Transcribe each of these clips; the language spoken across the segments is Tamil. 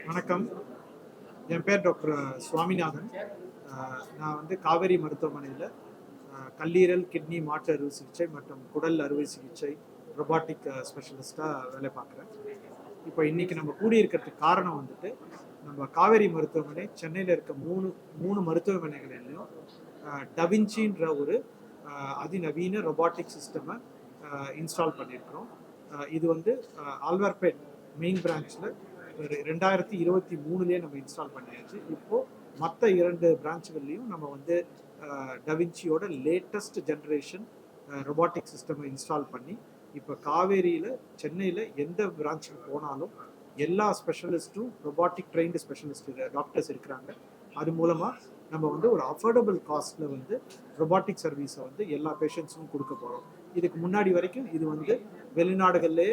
வணக்கம். என் பேர் டாக்டர் சுவாமிநாதன். நான் வந்து காவேரி மருத்துவமனையில் கல்லீரல், கிட்னி மாற்று அறுவை சிகிச்சை மற்றும் குடல் அறுவை சிகிச்சை ரொபாட்டிக் ஸ்பெஷலிஸ்ட்டாக வேலை பார்க்குறேன். இப்போ இன்றைக்கி நம்ம கூடியிருக்கிறதுக்கு காரணம் வந்துட்டு, நம்ம காவேரி மருத்துவமனை சென்னையில் இருக்க மூணு மருத்துவமனைகளிலையும் டவின்சின்ற ஒரு அதிநவீன ரொபாட்டிக் சிஸ்டமை இன்ஸ்டால் பண்ணியிருக்கிறோம். இது வந்து ஆழ்வார்பேட் மெயின் பிரான்ச்சில் 2023 நம்ம இன்ஸ்டால் பண்ணியாச்சு. இப்போது மற்ற 2 பிரான்ச்சுகள்லையும் நம்ம வந்து டவின்சியோட லேட்டஸ்ட் ஜென்ரேஷன் ரொபாட்டிக் சிஸ்டமை இன்ஸ்டால் பண்ணி இப்போ காவேரியில் சென்னையில் எந்த பிரான்ச்சுக்கு போனாலும் எல்லா ஸ்பெஷலிஸ்ட்டும் ரொபாட்டிக் ட்ரெயின்டு ஸ்பெஷலிஸ்ட் டாக்டர்ஸ் இருக்கிறாங்க. அது மூலமாக நம்ம வந்து ஒரு அஃபோர்டபுள் காஸ்ட்டில் வந்து ரொபாட்டிக் சர்வீஸை வந்து எல்லா பேஷண்ட்ஸுக்கும் கொடுக்க போகிறோம். இதுக்கு முன்னாடி வரைக்கும் இது வந்து வெளிநாடுகளிலே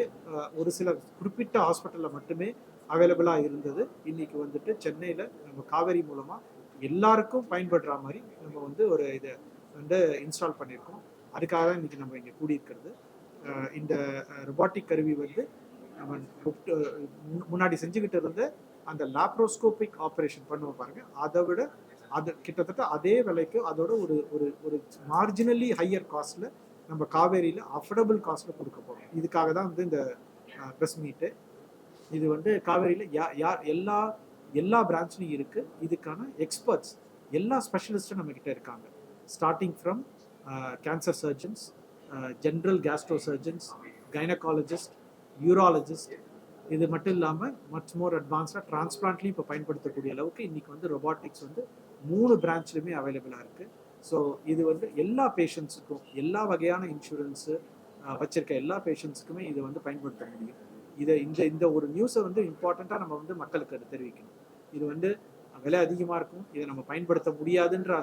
ஒரு சில குறிப்பிட்ட ஹாஸ்பிட்டலில் மட்டுமே அவைலபிளாக இருந்தது. இன்றைக்கி வந்துட்டு சென்னையில் நம்ம காவேரி மூலமாக எல்லாருக்கும் பயன்படுற மாதிரி நம்ம வந்து ஒரு இதை வந்து இன்ஸ்டால் பண்ணியிருக்கோம். அதுக்காக தான் இன்றைக்கி நம்ம இங்கே கூடியிருக்கிறது. இந்த ரொபாட்டிக் கருவி வந்து நம்ம முன்னாடி செஞ்சுக்கிட்டு இருந்த அந்த லாப்ரோஸ்கோபிக் ஆப்ரேஷன் பண்ணுவோம் பாருங்கள், அதை விட அது கிட்டத்தட்ட அதே விலைக்கு அதோட ஒரு ஒரு ஒரு மார்ஜினலி ஹையர் காஸ்ட்டில் நம்ம காவேரியில் அஃபோர்டபுள் காஸ்ட்டில் கொடுக்க போகிறோம். இதுக்காக தான் வந்து இந்த ப்ரெஸ் மீட்டு. இது வந்து காவேரியில் யார் எல்லா பிரான்ச்லையும் இருக்குது. இதுக்கான எக்ஸ்பர்ட்ஸ் எல்லா ஸ்பெஷலிஸ்ட்டும் நம்மக்கிட்ட இருக்காங்க. Starting from cancer surgeons, general Castro surgeons, gynaecologist, urologist, இது மட்டும் இல்லாமல் மச் மோர் அட்வான்ஸ்டாக டிரான்ஸ்பிளான்ட்லேயும் இப்போ பயன்படுத்தக்கூடிய அளவுக்கு இன்றைக்கி வந்து ரொபாட்டிக்ஸ் வந்து 3 பிரான்ச்லையுமே அவைலபிளாக இருக்குது. ஸோ இது வந்து எல்லா பேஷண்ட்ஸுக்கும், எல்லா வகையான இன்சூரன்ஸு வச்சுருக்க எல்லா பேஷண்ட்ஸுக்குமே இதை வந்து பயன்படுத்த முடியும். இந்த ஒரு நியூஸை வந்து இம்பார்ட்டண்ட்டாக நம்ம வந்து மக்களுக்கு அதை தெரிவிக்கணும். இது வந்து விலை அதிகமாக இருக்கும், இதை நம்ம பயன்படுத்த முடியாதுன்ற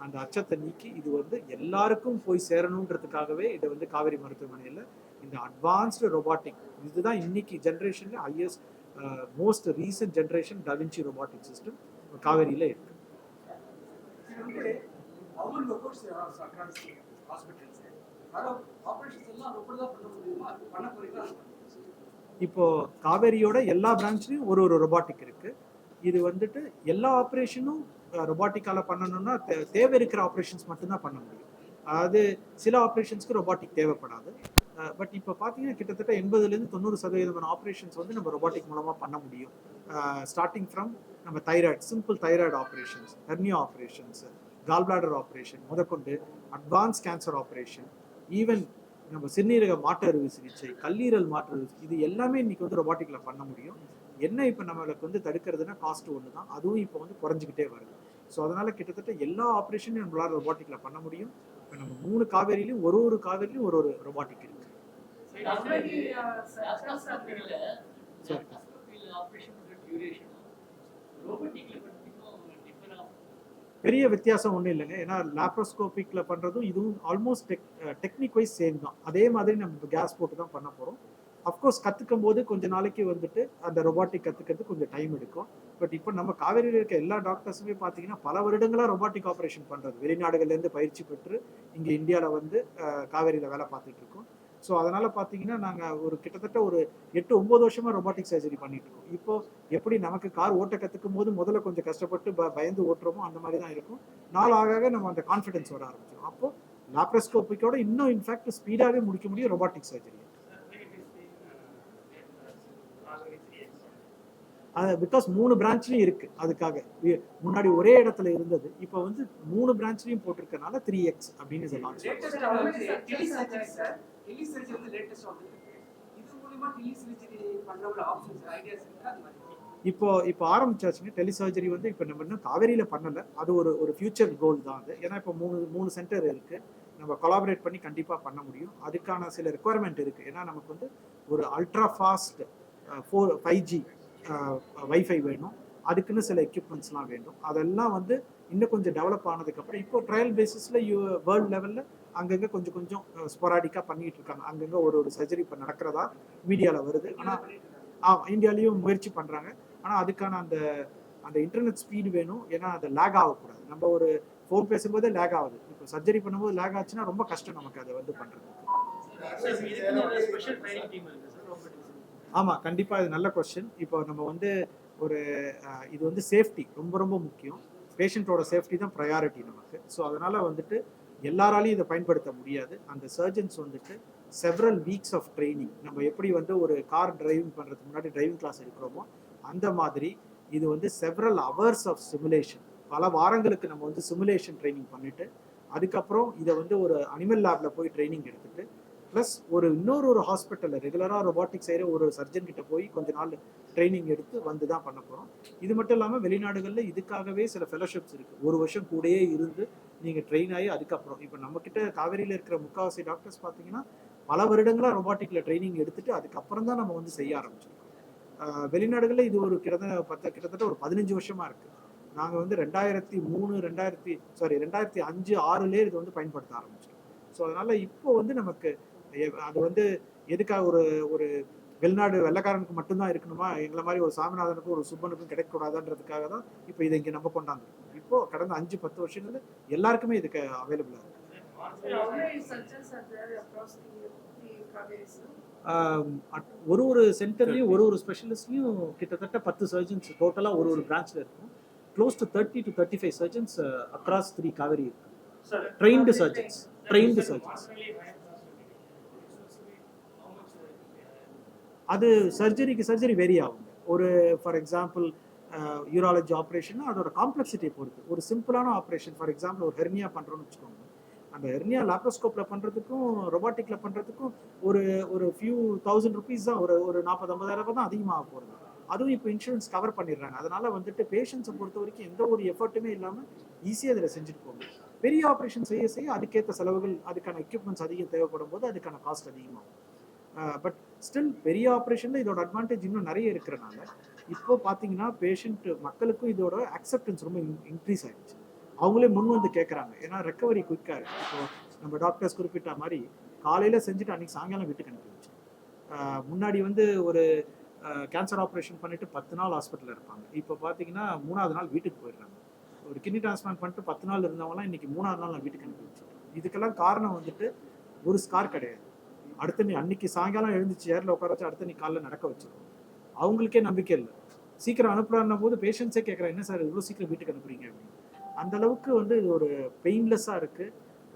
அந்த அச்சத்தை நீக்கி இது வந்து எல்லாருக்கும் போய் சேரணுன்றதுக்காகவே இதை வந்து காவேரி மருத்துவமனையில் இந்த அட்வான்ஸ்டு ரொபாட்டிக், இதுதான் இன்னைக்கு ஜென்ரேஷனில் highest most recent generation da Vinci robotic system காவேரியில் இருக்கு. இப்போ காவேரியோட எல்லா பிரான்ச்லையும் ஒரு ரொபாட்டிக் இருக்கு. இது வந்துட்டு எல்லா ஆப்ரேஷனும் ரொபாட்டிக்கால பண்ணணும்னா தேவை இருக்கிற ஆப்ரேஷன்ஸ் மட்டும்தான் பண்ண முடியும். அதாவது சில ஆப்ரேஷன்ஸ்க்கு ரொபாட்டிக் தேவைப்படாது. பட் இப்போ பார்த்தீங்கன்னா கிட்டத்தட்ட 80-90% ஆப்ரேஷன்ஸ் வந்து நம்ம ரொபாட்டிக் மூலமாக பண்ண முடியும். ஸ்டார்டிங் ஃப்ரம் நம்ம thyroid, simple thyroid operations, hernia operations, gall bladder operation முதற்கொண்டு அட்வான்ஸ் கேன்சர் ஆப்ரேஷன், ஈவன் நம்ம சிறுநீரக மாற்று அறுவை சிகிச்சை, கல்லீரல் மாற்று அறுவை சிகிச்சை, இது எல்லாமே இன்னைக்கு வந்து ரொபாட்டிக்கில் பண்ண முடியும். என்ன இப்போ நம்மளுக்கு வந்து தடுக்கிறதுனா காஸ்ட் ஒன்று தான், அதுவும் இப்போ வந்து குறைஞ்சிக்கிட்டே வருது. ஸோ அதனால் கிட்டத்தட்ட எல்லா ஆப்ரேஷனையும் நம்மளால் ரொபாட்டிக்கில் பண்ண முடியும். இப்போ நம்ம 3 காவேரியிலையும் ஒரு காவேரிலையும் ஒரு ரொபாட்டிக் இருக்குது. பெரிய வித்தியாசம் ஒன்றும் இல்லைங்க. ஏன்னா லாப்ரோஸ்கோபிக்கில் பண்ணுறதும் இதுவும் ஆல்மோஸ்ட் டெக்னிக் வைஸ் சேம் தான். அதே மாதிரி நம்ம கேஸ் போட்டு தான் பண்ண போகிறோம். அஃப்கோர்ஸ் கற்றுக்கும் போது கொஞ்சம் நாளைக்கு வந்துட்டு அந்த ரொபாட்டிக் கற்றுக்கிறதுக்கு கொஞ்சம் டைம் எடுக்கும். பட் இப்போ நம்ம காவேரியில் இருக்க எல்லா டாக்டர்ஸுமே பார்த்தீங்கன்னா பல வருடங்களாக ரொபாட்டிக் ஆப்ரேஷன் பண்ணுறது, வெளிநாடுகள்லேருந்து பயிற்சி பெற்று இங்கே இந்தியாவில் வந்து காவேரியில் வேலை பார்த்துட்டு இருக்கோம். ஸோ அதனால் பார்த்தீங்கன்னா நாங்கள் ஒரு கிட்டத்தட்ட ஒரு 8-9 வருஷமாக ரொபாட்டிக் சர்ஜரி பண்ணிட்டு இருக்கோம். இப்போ எப்படி நமக்கு கார் ஓட்ட கற்றுக்கும் போது முதல்ல கொஞ்சம் கஷ்டப்பட்டு பயந்து ஓட்டுறோமோ அந்த மாதிரி தான் இருக்கும். நாள் ஆக நம்ம அந்த கான்ஃபிடன்ஸ் வர ஆரம்பிச்சிடும். அப்போது லாப்ரோஸ்கோபிக்கோட இன்னும் இன்ஃபேக்ட் ஸ்பீடாகவே முடிக்க முடியும் ரொபாட்டிக் சர்ஜரி. பிகாஸ் 3 பிரான்ச்லையும் இருக்கு. அதுக்காக முன்னாடி ஒரே இடத்துல இருந்தது, இப்போ வந்து 3 பிரான்ச்லையும் போட்டிருக்கனால 3x அப்படின்னு சொல்லலாம். இப்போ ஆரம்பிச்சாச்சுங்க டெலிசர்ஜரி வந்து. இப்போ நம்ம இன்னும் காவேரியில் பண்ணலை, அது ஒரு ஃபியூச்சர் கோல் தான் அது. ஏன்னா இப்போ 3 சென்டர் இருக்குது, நம்ம கொலாபரேட் பண்ணி கண்டிப்பாக பண்ண முடியும். அதுக்கான சில ரெக்குவயர்மெண்ட் இருக்குது. ஏன்னா நமக்கு வந்து ஒரு அல்ட்ரா ஃபாஸ்ட் 5G வைஃபை வேணும், அதுக்குன்னு சில எக்யூப்மெண்ட்ஸ்லாம் வேண்டும். அதெல்லாம் வந்து இன்னும் கொஞ்சம் டெவலப் ஆனதுக்கப்புறம் இப்போ ட்ரையல் பேசிஸில் வேர்ல்டு லெவலில் அங்கங்கே கொஞ்சம் ஸ்பொராடிக்காக பண்ணிகிட்டு இருக்காங்க. அங்கங்கே ஒரு சர்ஜரி இப்போ நடக்கிறதா மீடியாவில் வருது. ஆனால் இந்தியாவிலையும் முயற்சி பண்ணுறாங்க. ஆனால் அதுக்கான அந்த இன்டர்நெட் ஸ்பீடு வேணும். ஏன்னா அது லேக் ஆகக்கூடாது. நம்ம ஒரு ஃபோன் பேசும்போதே லேக் ஆகுது, இப்போ சர்ஜரி பண்ணும்போது லேக் ஆச்சுன்னா ரொம்ப கஷ்டம் நமக்கு அதை வந்து பண்ணுறது. ஆமாம், கண்டிப்பாக இது நல்ல கொஸ்டின். இப்போ நம்ம வந்து ஒரு இது வந்து சேஃப்டி ரொம்ப ரொம்ப முக்கியம். பேஷண்ட்டோட சேஃப்டி தான் ப்ரையாரிட்டி நமக்கு. ஸோ அதனால் வந்துட்டு எல்லாராலையும் இதை பயன்படுத்த முடியாது. அந்த சர்ஜன்ஸ் வந்துட்டு செவரல் வீக்ஸ் ஆஃப் ட்ரைனிங், நம்ம எப்படி வந்து ஒரு கார் டிரைவிங் பண்ணுறதுக்கு முன்னாடி டிரைவிங் கிளாஸ் எடுக்கிறோமோ அந்த மாதிரி இது வந்து செவரல் ஹவர்ஸ் ஆஃப் சிமுலேஷன், பல வாரங்களுக்கு நம்ம வந்து சிமுலேஷன் ட்ரைனிங் பண்ணிவிட்டு அதுக்கப்புறம் இதை வந்து ஒரு அனிமல் லேபில் போய் ட்ரைனிங் எடுத்துகிட்டு ப்ளஸ் இன்னொரு ஹாஸ்பிட்டலில் ரெகுலராக ரொபாட்டிக் செய்கிற ஒரு சர்ஜன் கிட்ட போய் கொஞ்ச நாள் ட்ரைனிங் எடுத்து வந்து தான் பண்ண போகிறோம். இது மட்டும் இல்லாமல் வெளிநாடுகளில் இதுக்காகவே சில ஃபெலோஷிப்ஸ் இருக்குது. ஒரு வருஷம் கூடயே இருந்து நீங்கள் ட்ரெயின் ஆகி அதுக்கப்புறம் இப்போ நம்மக்கிட்ட காவேரியில் இருக்கிற முக்கால்வாசி டாக்டர்ஸ் பார்த்தீங்கன்னா பல வருடங்களாக ரொபாட்டிக்கில் ட்ரைனிங் எடுத்துட்டு அதுக்கப்புறம் தான் நம்ம வந்து செய்ய ஆரம்பிச்சிருக்கோம். வெளிநாடுகளில் இது ஒரு கிட்டத்தட்ட ஒரு 15 வருஷமாக இருக்குது. நாங்கள் வந்து 2005-6 இது வந்து பயன்படுத்த ஆரம்பிச்சோம். ஸோ அதனால் இப்போ வந்து நமக்கு அது வந்து எதுக்காக ஒரு ஒரு வெளிநாடு வெள்ளைக்காரனுக்கு மட்டும்தான் இருக்கணுமா, எங்களை மாதிரி ஒரு சாமிநாதனுக்கும் ஒரு சுப்பனுக்கும் கிடைக்கக்கூடாதுன்றதுக்காக தான் இப்போ இதை இங்கே நம்ம கொண்டாந்துருக்கோம். இப்போ கடந்த 5-10 வருஷங்கள் எல்லாருக்குமே இதுக்கு அவைலபிளாக இருக்கு. ஒரு சென்டர்லையும் ஒரு ஸ்பெஷலிஸ்ட்லையும் கிட்டத்தட்ட 10 சர்ஜன்ஸ் டோட்டலாக ஒரு பிரான்ச்சில் இருக்கும். Close to 30 to 35 surgeons across 3 Kauvery இருக்கு. Trained surgeons. அது சர்ஜரி வெரி ஆகும். ஒரு ஃபார் எக்ஸாம்பிள் யூராலஜி ஆப்ரேஷன் அதோட காம்ப்ளெக்சிட்டியை பொறுத்து. ஒரு சிம்பிளான ஆப்ரேஷன் ஃபார் எக்ஸாம்பிள் ஒரு ஹெர்னியா பண்ணுறோன்னு வச்சுக்கோங்க, அந்த ஹெர்னியா லாப்ரோஸ்கோப்பில் பண்ணுறதுக்கும் ரொபாட்டிக்கில் பண்ணுறதுக்கும் ஒரு ஃபியூ தௌசண்ட் ருபீஸ் தான், ஒரு 40-50,000 தான் அதிகமாக போகிறது. அதுவும் இப்போ இன்சூரன்ஸ் கவர் பண்ணிடுறாங்க. அதனால் வந்துட்டு பேஷண்ட்ஸை பொறுத்த வரைக்கும் எந்த ஒரு எஃபர்ட்டுமே இல்லாமல் ஈஸியாக அதில் செஞ்சுட்டு போகும். பெரிய ஆப்ரேஷன் செய்ய அதுக்கேற்ற செலவுகள், அதுக்கான எக்யூப்மெண்ட்ஸ் அதிகம் தேவைப்படும் போது அதுக்கான காஸ்ட் அதிகமாகும். பட் ஸ்டில் பெரிய ஆப்ரேஷனில் இதோட அட்வான்டேஜ் இன்னும் நிறைய இருக்கிறனால இப்போ பார்த்தீங்கன்னா மக்களுக்கும் இதோட அக்செப்டன்ஸ் ரொம்ப இன்க்ரீஸ் ஆகிடுச்சு. அவங்களே முன் வந்து கேட்குறாங்க. ஏன்னா ரெக்கவரி குயிக்காக இருக்குது. இப்போ நம்ம டாக்டர்ஸ் குறிப்பிட்ட மாதிரி காலையில் செஞ்சுட்டு அன்றைக்கி சாயங்காலம் வீட்டுக்கு அனுப்பி வச்சு. முன்னாடி வந்து ஒரு கேன்சர் ஆப்ரேஷன் பண்ணிவிட்டு 10 நாள் ஹாஸ்பிட்டலில் இருப்பாங்க. இப்போ பார்த்தீங்கன்னா 3ஆவது நாள் வீட்டுக்கு போயிடுறாங்க. ஒரு கிட்னி டிரான்ஸ்பிளான்ட் பண்ணிட்டு 10 நாள் இருந்தவங்களாம் இன்றைக்கி 3ஆவது நாள் நான் வீட்டுக்கு அனுப்பி வச்சுருக்கேன். இதுக்கெல்லாம் காரணம் வந்துட்டு ஒரு ஸ்கார் கிடையாது. அடுத்த நீ அன்னைக்கு சாயங்காலம் எழுந்துச்சு சேரில் உட்கார வச்சு அடுத்த நீ காலைல நடக்க வச்சிருக்கோம். அவங்களுக்கே நம்பிக்கை இல்லை. சீக்கிரம் அனுப்புறாருன்ன போது பேஷண்ட்ஸே கேட்குறேன், என்ன சார் இவ்வளோ சீக்கிரம் வீட்டுக்கு அனுப்புறீங்க அப்படின்னு. அந்த அளவுக்கு வந்து இது ஒரு பெயின்லெஸ்ஸாக இருக்குது.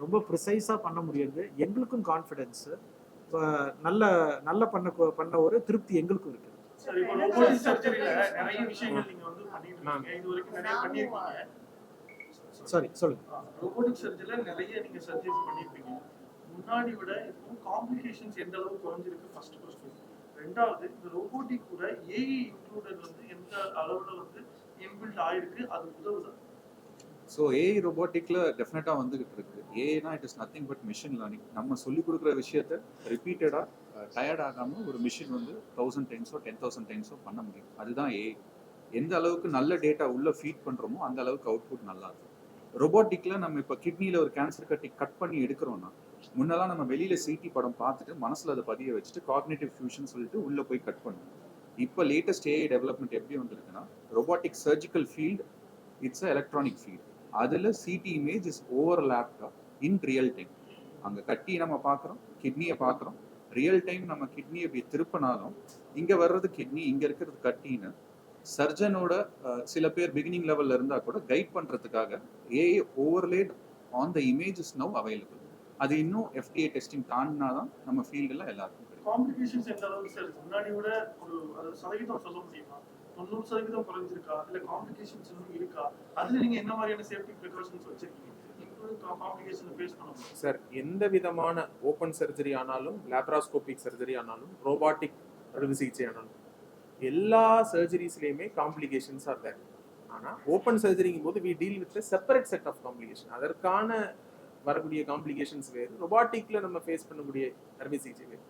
ரொம்ப ப்ரிசைஸாக பண்ண முடியாது. எங்களுக்கும் கான்ஃபிடென்ஸு நல்ல பண்ண ஒரு திருப்தி எங்களுக்கும் இருக்குது. சாரி சொல்லுங்க. ரோபோட்டிக் சர்ஜரியில நிறைய நீங்க சர்ஜரிஸ் பண்ணிருப்பீங்க. முன்னாடி விட இப்போ காம்ப்ளிகேஷன்ஸ் எந்த அளவுக்கு குறைஞ்சிருக்கு ஃபர்ஸ்ட் क्वेश्चन. ரெண்டாவது இந்த ரோபோட்டிக் கூட ஏஐ இன்க்ளூடட் வந்து எந்த அளவுல வந்து இன்பில்ட் ஆயிருக்கு, அது உதவுதா? ஸோ ஏஐ ரோபோட்டிக்ல டெஃபினட்டாக வந்துகிட்டு இருக்கு. ஏஐனா it is nothing but machine learning. நம்ம சொல்லிக் கொடுக்குற விஷயத்த ரிப்பீட்டடாக டயர்ட் ஆகாமல் ஒரு மிஷின் வந்து 1000 டைம்ஸோ 10,000 டைம்ஸோ பண்ண முடியும். அதுதான் ஏஐ. எந்த அளவுக்கு நல்ல டேட்டா உள்ள ஃபீட் பண்ணுறோமோ அந்த அளவுக்கு அவுட்புட் நல்லா இருக்கும். ரொபோட்டிக்ல நம்ம இப்போ கிட்னியில் ஒரு கேன்சர் கட் பண்ணி எடுக்கிறோம்னா முன்னெல்லாம் நம்ம வெளியில சிடி படம் பார்த்துட்டு மனசுல அதை பதிய வச்சுட்டு காக்னிட்டிவ் ஃபியூஷன் சொல்லிட்டு உள்ள போய் கட் பண்ணுவோம். இப்போ லேட்டஸ்ட் ஏஐ டெவலப்மெண்ட் எப்படி வந்துருக்குன்னா robotic surgical field it's electronic field. அதில் சிடி இமேஜ் இஸ் ஓவர்லேப்டா இன் ரியல் டைம். அங்கே கட்டி நம்ம பார்க்குறோம், கிட்னியை பார்க்குறோம். ரியல் டைம் நம்ம கிட்னியை இப்படி திருப்பினாலும் இங்கே வர்றது கிட்னி, இங்கே இருக்கிறது கட்டின்னு சர்ஜனோட சில பேர் பிகினிங் லெவலில் இருந்தால் கூட கைட் பண்ணுறதுக்காக AI overlaid on the image is now available. அது இன்னும் FDA டெஸ்டிங் தாண்டினா தான் நம்ம ஃபீல்டில் எல்லாருக்கும் கிடைக்கும். காம்ப்ளிகேஷன்ஸ் எந்த அளவுக்கு சார் முன்னாடி விட ஒரு சதவீதம் சொல்ல முடியுமா? 90% குறைஞ்சிருக்கா, இல்லை காம்ப்ளிகேஷன்ஸ் இன்னும் இருக்கா? அதில் நீங்கள் என்ன மாதிரியான சேஃப்டி ப்ரிகாஷன்ஸ் வச்சிருக்கீங்க காம்ப்ளிகேஷன் ஃபேஸ் பண்ணணும்? சார், எந்த விதமான ஓப்பன் சர்ஜரி ஆனாலும், லேப்ராஸ்கோபிக் சர்ஜரி ஆனாலும், ரோபாட்டிக் அறுவை சிகிச்சை ஆனாலும் எல்லா சர்ஜரிஸ்லேயுமே காம்ப்ளிகேஷன்ஸ் ஆர் தேர். ஆனால் ஓப்பன் சர்ஜரிங்கும் போது we deal with separate set of complication. அதற்கான வரக்கூடிய காம்ப்ளிகேஷன்ஸ் வேறு, ரொபாட்டிக்ல நம்ம ஃபேஸ் பண்ணக்கூடிய அறுவை சிகிச்சை வேறு.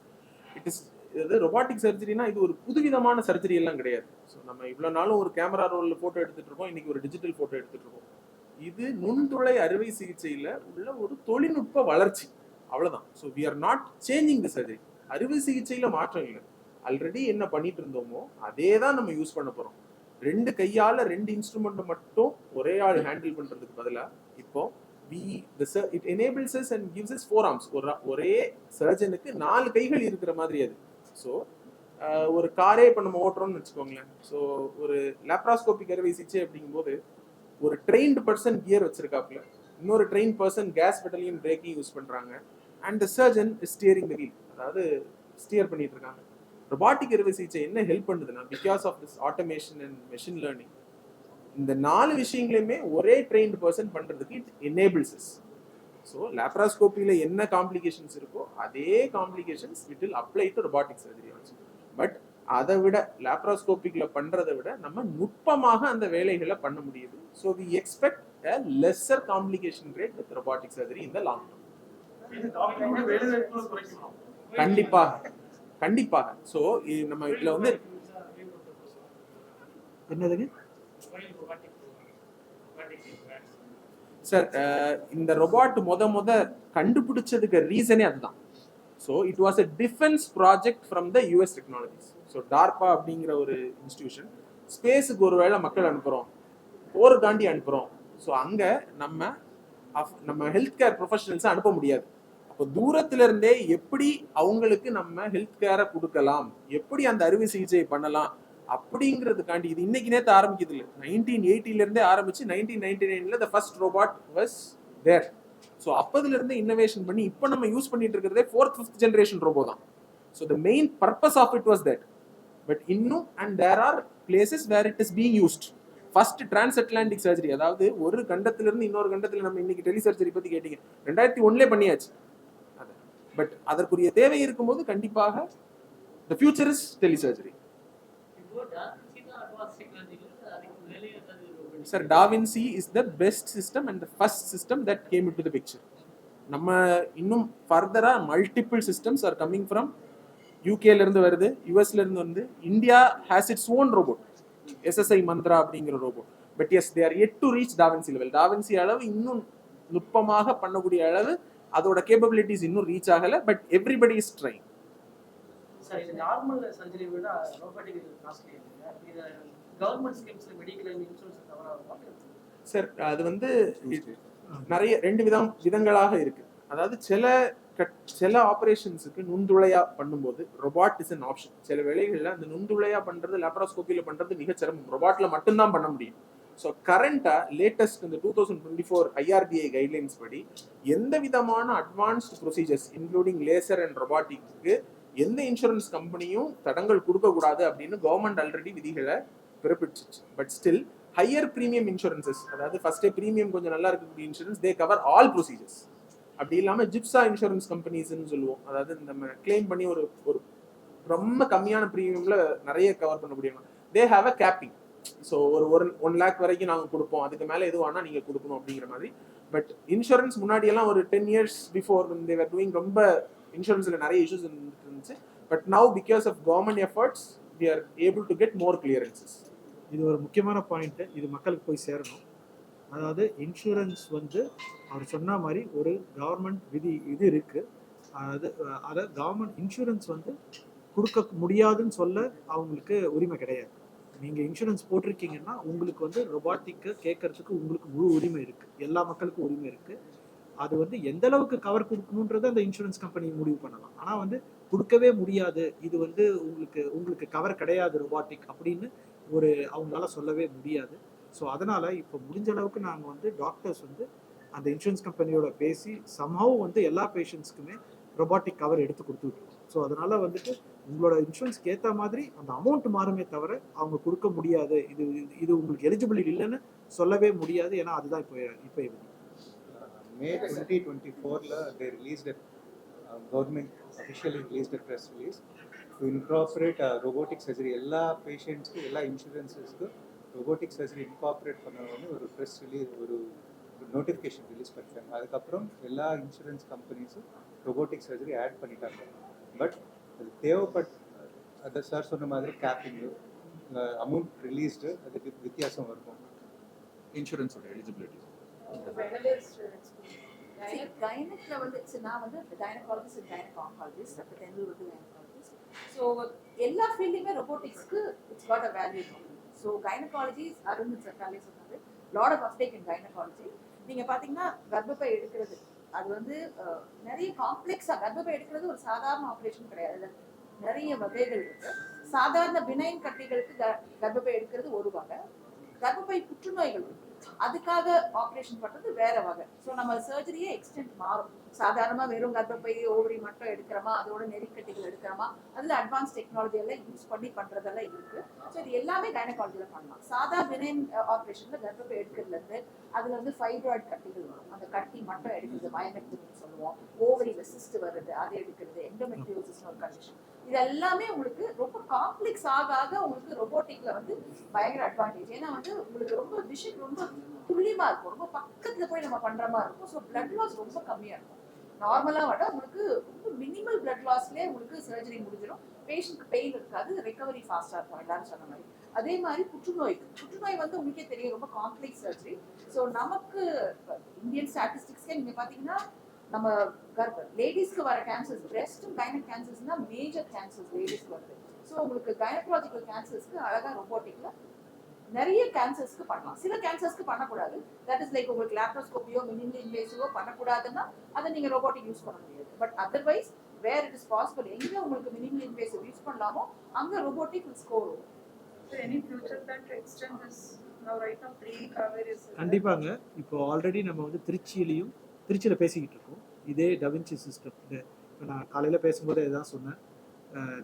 இது ரொபாட்டிக் சர்ஜரினா இது ஒரு புதுவிதமான சர்ஜரி எல்லாம் கிடையாது. ஸோ நம்ம இவ்வளோ நாளும் ஒரு கேமரா ரோலில் ஃபோட்டோ எடுத்துட்டு இருக்கோம், இன்னைக்கு ஒரு டிஜிட்டல் ஃபோட்டோ எடுத்துட்டு இருக்கோம். இது நுண்துளை அறுவை சிகிச்சையில் உள்ள ஒரு தொழில்நுட்ப வளர்ச்சி, அவ்வளோதான். So we are not changing the surgery. அறுவை சிகிச்சையில் மாற்றம் இல்லை. ஆல்ரெடி என்ன பண்ணிட்டு இருந்தோமோ அதே தான் நம்ம யூஸ் பண்ண போகிறோம். 2 கையால் 2 இன்ஸ்ட்ருமெண்ட்டை மட்டும் ஒரே ஆள் ஹேண்டில் பண்ணுறதுக்கு பதிலாக இப்போ it enables us and gives us 4 arms. ஒரே சர்ஜனுக்கு 4 கைகள் இருக்கிற மாதிரி அது. ஸோ ஒரு காரே இப்போ நம்ம ஓட்டுறோம்னு வச்சுக்கோங்களேன். ஸோ ஒரு லேப்ராஸ்கோபிக் அறுவை சிகிச்சை அப்படிங்கும்போது ஒரு ட்ரெயின்டு பர்சன் கியர் வச்சிருக்காப்புல, இன்னொரு ட்ரெயின் பர்சன் கேஸ் பெடலையும் பிரேக்கையும் யூஸ் பண்றாங்க, and the surgeon is steering the wheel, அதாவது ஸ்டியர் பண்ணிட்டு இருக்காங்க. ரொபாட்டிக் அறுவை சிகிச்சை என்ன ஹெல்ப் பண்ணுதுன்னா, because of this automation and machine learning, இந்த 4 விஷயங்களையுமே ஒரே ட்ரெயின்டு பர்சன் பண்றதுக்கு இட் எனேபிள்ஸ் us. ஸோ லேப்ராஸ்கோப்பியில் என்ன காம்ப்ளிகேஷன்ஸ் இருக்கோ அதே complications it will apply to robotic surgery also. But அதை விட லேப்ராஸ்கோப்பிக்ல பண்றதை விட நம்ம நுட்பமாக அந்த வேலைகளை பண்ண முடியுது. So we expect a lesser complication rate with robotic surgery in the long term. இது டாக்டரோட வேலைவாய்ப்புகளை குறைக்குமா? கண்டிப்பாக கண்டிப்பாக. ஸோ நம்ம இதுல வந்து என்னதுங்க சார், இந்த ரொபாட் முத கண்டுபிடிச்சதுக்கு ரீசனே அதுதான். So it was a defence project from the US technologies. So DARPA அப்படிங்கிற ஒரு இன்ஸ்டிடியூஷன், ஸ்பேஸுக்கு ஒரு வேளை மக்கள் அனுப்புகிறோம், போருக்காண்டி அனுப்புகிறோம். ஸோ அங்கே நம்ம ஹெல்த் கேர் ப்ரொஃபஷனல்ஸை அனுப்ப முடியாது. அப்போ தூரத்துல இருந்தே எப்படி அவங்களுக்கு நம்ம ஹெல்த் கேரை கொடுக்கலாம், எப்படி அந்த அறுவை சிகிச்சை பண்ணலாம் அப்படிங்கிறதுக்காண்டி இது இன்னைக்கு நேற்று ஆரம்பிக்குது இல்லை, 1980 இருந்தே ஆரம்பிச்சு 1999 the first robot was there. So அப்பதுல இருந்து இன்னோவேஷன் பண்ணி இப்போ நம்ம யூஸ் பண்ணிட்டு இருக்கிறதே 4th 5th ஜெனரேஷன் ரோபோ தான். So the main purpose of it was that. But இன்னும் and there are places where it is being used. First transatlantic surgery, அதாவது ஒரு கண்டத்துல இருந்து இன்னொரு கண்டத்துல நம்ம இன்னைக்கு டெலி சர்ஜரி பத்தி கேட்டீங்க, 2001 பண்ணியாச்சு. பட் அதற்குரிய தேவை இருக்கும்போது கண்டிப்பாக the future is telesurgery. Sir, Da Vinci is the best system and the first system that came into the picture. நம்ம இன்னும் ஃபர்தரா multiple systems are coming from யூகேல இருந்து வருது, யூஎஸ்ல இருந்து வந்து. India has its own robot, SSI Mantra அப்படிங்கிற robot. But as they are yet to reach Da Vinci level. Da Vinci அளவு இன்னும் நுட்பமாக பண்ணக்கூடிய அளவு அதோட கேப்பபிலிட்டிஸ் இன்னும் ரீச் ஆகல. But everybody is trying. Sir, இது நார்மல் சர்ஜரி விட ரோபோட்டிக் காஸ்ட்லி இல்லைங்க. இது கவர்மெண்ட் ஸ்கீம்ஸ்ல மெடிக்கல் இன்சூரன்ஸ் கவர் ஆகுமா? சார், அது வந்து நிறைய 2 விதங்களாக இருக்கு. அதாவது சில ஆபரேஷன்ஸுக்கு நுண்துளையா பண்ணும்போது ரொபாட் இஸ் அன் ஆப்ஷன். சில வேளைகள்ல அந்த நுண்துளையா பண்றது லேப்ராஸ்கோப்பியில பண்றது மிக சிரமம், ரொபாட்ல மட்டும்தான் பண்ண முடியும். ஸோ கரண்டா லேட்டஸ்ட் இந்த 2024 IRDA கைட்லைன்ஸ் படி எந்த விதமான advanced procedures including laser and ரொபாட்டிக்கு எந்த இன்சூரன்ஸ் கம்பெனியும் தடங்கள் கொடுக்கக்கூடாது அப்படின்னு கவர்மெண்ட் ஆல்ரெடி விதிகளை பிறப்பிச்சிச்சு. But still higher premium insurances, அதாவது ஃபர்ஸ்டே ப்ரீமியம் கொஞ்சம் நல்லா இருக்கக்கூடிய insurance, they cover all procedures. அப்படி இல்லாமல் ஜிப்சா இன்சூரன்ஸ் கம்பெனிஸ்ன்னு சொல்லுவோம், அதாவது நம்ம கிளைம் பண்ணி ஒரு ரொம்ப கம்மியான ப்ரீமியம்ல நிறைய கவர் பண்ண முடியும். They have a capping. So ஒரு 1 lakh வரைக்கும் நாங்கள் கொடுப்போம், அதுக்கு மேலே எதுவானா நீங்கள் கொடுக்கணும் அப்படிங்கிற மாதிரி. பட் இன்சூரன்ஸ் முன்னாடியெல்லாம் ஒரு 10 years பிஃபோர் தேவர் டூயிங் ரொம்ப இன்சூரன்ஸில் நிறைய இஷ்யூஸ் இருந்துச்சு. But now because of government efforts we are able to get more clearances. இது ஒரு முக்கியமான பாயிண்ட்டு, இது மக்களுக்கு போய் சேரணும். அதாவது இன்சூரன்ஸ் வந்து அவர் சொன்ன மாதிரி ஒரு கவர்மெண்ட் விதி இது இருக்குது. அதை கவர்மெண்ட் இன்சூரன்ஸ் வந்து கொடுக்க முடியாதுன்னு சொல்ல அவங்களுக்கு உரிமை கிடையாது. நீங்கள் இன்சூரன்ஸ் போட்டிருக்கீங்கன்னா உங்களுக்கு வந்து ரொபாட்டிக்கு கேட்கறதுக்கு உங்களுக்கு முழு உரிமை இருக்குது, எல்லா மக்களுக்கும் உரிமை இருக்குது. அது வந்து எந்த அளவுக்கு கவர் கொடுக்கணுன்றதை அந்த இன்சூரன்ஸ் கம்பெனி முடிவு பண்ணலாம். ஆனால் வந்து கொடுக்கவே முடியாது, இது வந்து உங்களுக்கு கவர் கிடையாது ரொபாட்டிக் அப்படின்னு அவங்களால சொல்லவே முடியாது. ஸோ அதனால் இப்போ முடிஞ்ச அளவுக்கு நாங்கள் வந்து டாக்டர்ஸ் வந்து அந்த இன்சூரன்ஸ் கம்பெனியோட பேசி சம்ஹவ் வந்து எல்லா பேஷண்ட்ஸ்க்குமே ரொபாட்டிக் கவர் எடுத்து கொடுத்துருக்கோம். ஸோ அதனால் வந்துட்டு உங்களோட இன்சூரன்ஸ்க்கு ஏற்ற மாதிரி அந்த அமௌண்ட் மாறுமே தவிர அவங்க கொடுக்க முடியாது, இது உங்களுக்கு எலிஜிபிள் இல்லைன்னு சொல்லவே முடியாது. ஏன்னா அதுதான் இப்போ May 2024 they released a government officially released a press release to incorporate robotic surgery. எல்லா பேஷண்ட்ஸ்க்கு எல்லா இன்சூரன்ஸஸ்க்கு robotic surgery incorporate பண்ணணும்னு ஒரு ப்ரெஸ் ரிலீஸ் ஒரு நோட்டிஃபிகேஷன் ரிலீஸ் பண்ணிட்டாங்க. அதுக்கப்புறம் எல்லா இன்சூரன்ஸ் கம்பெனிஸும் robotic surgery ஆட் பண்ணிட்டாங்க. பட் அது அதை சார் சொன்ன மாதிரி கேப்பிங்கு அமௌண்ட் ரிலீஸ்டு அதுக்கு வித்தியாசம் இருக்கும். இன்சூரன்ஸோட எலிஜிபிலிட்டி கைனக்ல வந்து நான் வந்து கைனகாலஜிஸ்ட் அண்ட் கைனகாலஜிஸ்ட், அப்போ தென்னூர் வந்து கைனகாலஜிஸ்ட். ஸோ எல்லா ஃபீல்டுமே ரொபோட்டிக்ஸ்க்கு it's got a value. So gynaecology Arun சர்க்காலே சொன்னது lot of uptake in gynaecology. நீங்கள் பார்த்தீங்கன்னா கர்ப்பப்பை எடுக்கிறது அது வந்து நிறைய காம்ப்ளெக்ஸாக, கர்ப்பப்பை எடுக்கிறது ஒரு சாதாரண ஆப்ரேஷன் கிடையாது, நிறைய வகைகள் இருக்கு. சாதாரண பினைன் கட்டிகளுக்கு கர்ப்பப்பை எடுக்கிறது ஒரு வகை, கர்ப்பப்பை புற்றுநோய்கள் அதுக்காக ஆப்ரேஷன் பண்றது வேற வகை. ஸோ நம்ம சர்ஜரியே எக்ஸ்டென்ட் மாறும். சாதாரணமா வெறும் கர்ப்பப்பை ஓவரி மட்டும் எடுக்கிறோமா, அதோட நெறிக்கட்டிகள் எடுக்கிறோமா, அதுல அட்வான்ஸ் டெக்னாலஜி எல்லாம் யூஸ் பண்ணி பண்றதெல்லாம் இருக்கு. ஸோ இது எல்லாமே கைனகாலஜில பண்ணலாம். சாதா பினைன் ஆப்ரேஷன்ல கர்ப்பப்பை எடுக்கிறதுல இருந்து அதுல வந்து ஃபைப்ராய்டு கட்டிகள் வரும், அந்த கட்டி மட்டும் எடுக்கிறது மயோமெக்டமி சொல்லுவோம், ஓவரியில சிஸ்ட் வருது அதை எடுக்கிறது, எண்டோமெட்ரியோசிஸ் ஒரு கண்டிஷன். இது எல்லாமே உங்களுக்கு ரொம்ப காம்ப்ளெக்ஸ் ஆக உங்களுக்கு ரொபோட்டிக்ல வந்து பயங்கர அட்வான்டேஜ். ஏன்னா வந்து உங்களுக்கு ரொம்ப விஷன் ரொம்ப துல்லியமா இருக்கும், ரொம்ப பக்கத்துல போய் நம்ம பண்ற மாதிரி இருக்கும். ஸோ பிளட் லாஸ் ரொம்ப கம்மியா இருக்கும். நார்மலா விட உங்களுக்கு ரொம்ப மினிமல் பிளட் லாஸ்லேயே உங்களுக்கு சர்ஜரி முடிஞ்சிடும். பேஷண்ட்க்கு பெயின் இருக்காது, ரெக்கவரி ஃபாஸ்டா இருக்கும் எல்லாரும் சொன்ன மாதிரி. அதே மாதிரி புற்றுநோய் வந்து உங்களுக்கே தெரியும் ரொம்ப காம்ப்ளெக்ஸ் சர்ஜரி. ஸோ நமக்கு இந்தியன் ஸ்டாட்டிஸ்டிக்ஸ்க்கே நீங்க பாத்தீங்கன்னா நம்ம லேடிஸ்க்கு வர கேன்சர்ஸ், பிரெஸ்ட் கைனக் கேன்சர்ஸ் தான் மேஜர் கேன்சர்ஸ் லேடிஸ்க்கு வருது. ஸோ உங்களுக்கு கைனகாலஜிக்கல் கேன்சர்ஸ்க்கு அழகா ரொபோட்டிக்ல நிறைய கேன்சர்ஸ்க்கு பண்ணலாம். சில கேன்சர்ஸ்க்கு பண்ணக்கூடாது. தட் இஸ் லைக் உங்களுக்கு லேப்ரோஸ்கோபியோ மினிமலி இன்வேசிவோ பண்ணக்கூடாதுன்னா அதை நீங்க ரோபோட்டிக் யூஸ் பண்ண முடியாது. But otherwise where it is possible, எங்க உங்களுக்கு மினிமலி இன்வேசிவ் யூஸ் பண்ணலாமோ அங்க robotic will score. Any future plan to extend this? Now right now 3 Kaveri. கண்டிப்பாங்க. இப்போ ஆல்ரெடி நம்ம வந்து திருச்சியில் பேசிக்கிட்டு இருக்கோம். இதே டவின்சி சிஸ்டம் இப்போ நான் காலையில் பேசும்போது இதான் சொன்னேன்.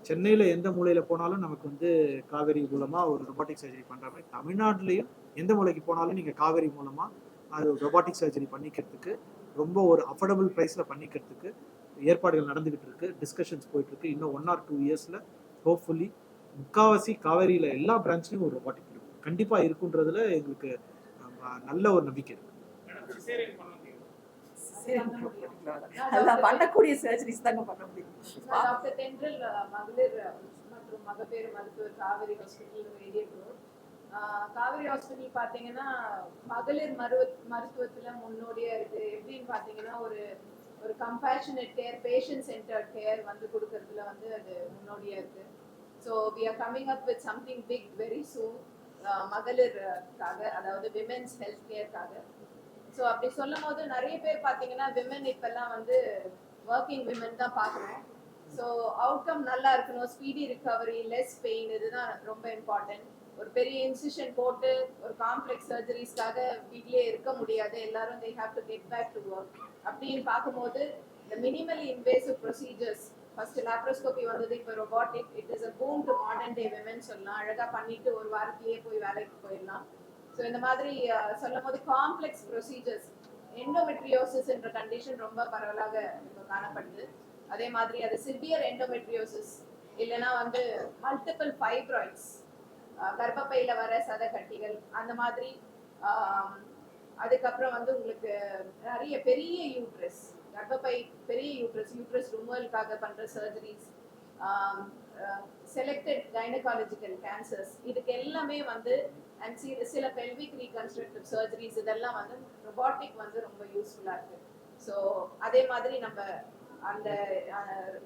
சென்னையில் எந்த மூலையில் போனாலும் நமக்கு வந்து காவேரி மூலமாக ஒரு ரொபாட்டிக் சர்ஜரி பண்ணுற மாதிரி, தமிழ்நாட்டிலையும் எந்த மூலைக்கு போனாலும் நீங்கள் காவேரி மூலமாக அது ரொபாட்டிக் சர்ஜரி பண்ணிக்கிறதுக்கு ரொம்ப ஒரு அஃபோர்டபுள் ப்ரைஸில் பண்ணிக்கிறதுக்கு ஏற்பாடுகள் நடந்துக்கிட்டு இருக்கு, டிஸ்கஷன்ஸ் போயிட்டுருக்கு. இன்னும் 1 or 2 இயர்ஸில் ஹோப்ஃபுல்லி முக்காவாசி காவேரியில் எல்லா பிரான்ச்லையும் ஒரு ரொபாட்டிக் இருக்கும், கண்டிப்பாக இருக்குன்றதுல எங்களுக்கு நல்ல ஒரு நம்பிக்கை இருக்கு. அதெல்லாம் பண்ணக்கூடிய சர்ஜரிஸ் தாங்க பண்ண முடியும். டாக்டர் தென்றல் மகளிர் மற்றும் மகப்பேறு மருத்துவர் Kauvery hospital radial road. Kauvery hospital பார்த்தீங்கன்னா மகளிர் மருத்துவத்தில் முன்னோடியாக இருக்குது. எப்படின்னு பார்த்தீங்கன்னா ஒரு compassionate care, patient centred care வந்து கொடுக்கறதுல வந்து அது முன்னோடியாக இருக்குது. So we are coming up with something big very soon மகளிருக்காக, அதாவது விமென்ஸ் ஹெல்த் கேர்க்காக. ஸோ அப்படி சொல்லும் போது நிறைய பேர் பார்த்தீங்கன்னா விமன் இப்பெல்லாம் வந்து ஒர்க்கிங் விமன் தான் பார்க்குறோம். ஸோ அவுட்கம் நல்லா இருக்கணும், ஸ்பீடி ரிகவரி, லெஸ் பெயின், இதுதான் ரொம்ப இம்பார்ட்டன்ட். ஒரு பெரிய இன்சிஷன் போட்டு ஒரு காம்ப்ளெக்ஸ் சர்ஜரிஸ்க்காக வீட்லேயே இருக்க முடியாது, எல்லாரும் they have to get back to work. அப்படின்னு பார்க்கும்போது இந்த minimally invasive procedures, first laparoscopy வந்தது, இப்போ robotic, it is a boom to modern day women சொல்லலாம். அழகாக பண்ணிட்டு ஒரு வாரத்திலேயே போய் வேலைக்கு போயிடலாம். ஸோ இந்த மாதிரி சொல்லும் போது காம்ப்ளெக்ஸ் ப்ரொசீஜர்ஸ், எண்டோமெட்ரியோசிஸ் என்ற கண்டிஷன் ரொம்ப பரவலாக இப்போ காணப்படுது. அதே மாதிரி அது சிவியர் எண்டோமெட்ரியோசிஸ் இல்லைன்னா வந்து மல்டிபிள் ஃபைப்ராய்ட்ஸ், கர்ப்பப்பையில் வர சத கட்டிகள், அந்த மாதிரி. அதுக்கப்புறம் வந்து உங்களுக்கு நிறைய பெரிய யூட்ரஸ், கர்ப்பப்பை பெரிய யூட்ரஸ் ரிமூவலுக்காக பண்ணுற சர்ஜரிஸ், செலக்டட் கைனகாலஜிக்கல் கேன்சர்ஸ், இதுக்கு எல்லாமே வந்து அண்ட் சில பெல்விக் ரீகன்ஸ்ட்ரக்டிவ் சர்ஜரிஸ், இதெல்லாம் வந்து ரொபாட்டிக் வந்து ரொம்ப யூஸ்ஃபுல்லாக இருக்குது. ஸோ அதே மாதிரி நம்ம அந்த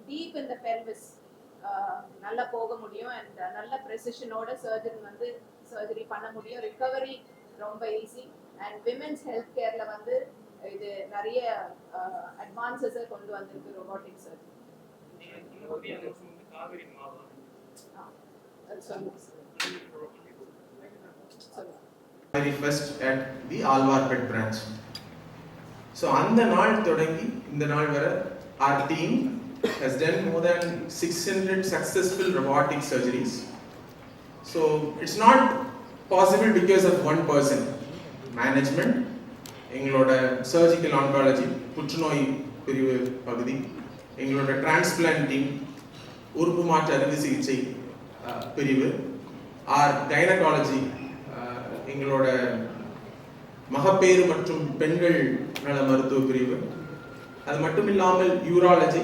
டீப் இந்த பெல்விஸ் நல்லா போக முடியும் அண்ட் நல்ல ப்ரெசிஷனோட சர்ஜன் வந்து சர்ஜரி பண்ண முடியும். ரிகவரி ரொம்ப ஈஸி. அண்ட் விமென்ஸ் ஹெல்த் கேரில் வந்து இது நிறைய அட்வான்சஸை கொண்டு வந்திருக்கு robotic surgery. First at the Alvarpet branch. So அந்த நாள் தொடங்கி இந்த நாள் வரை our team has done more than 600 successful robotic surgeries. So it's not possible because of one person. Management, எங்களோட surgical oncology, புற்றுநோய் பிரிவு பகுதி, எங்களோட transplant team, உறுப்பு மாற்று அறுவை சிகிச்சை பிரிவு, our gynecology, எங்களோட மகப்பேறு மற்றும் பெண்கள் நல மருத்துவ பிரிவு, அது மட்டும் இல்லாமல் யூராலஜி,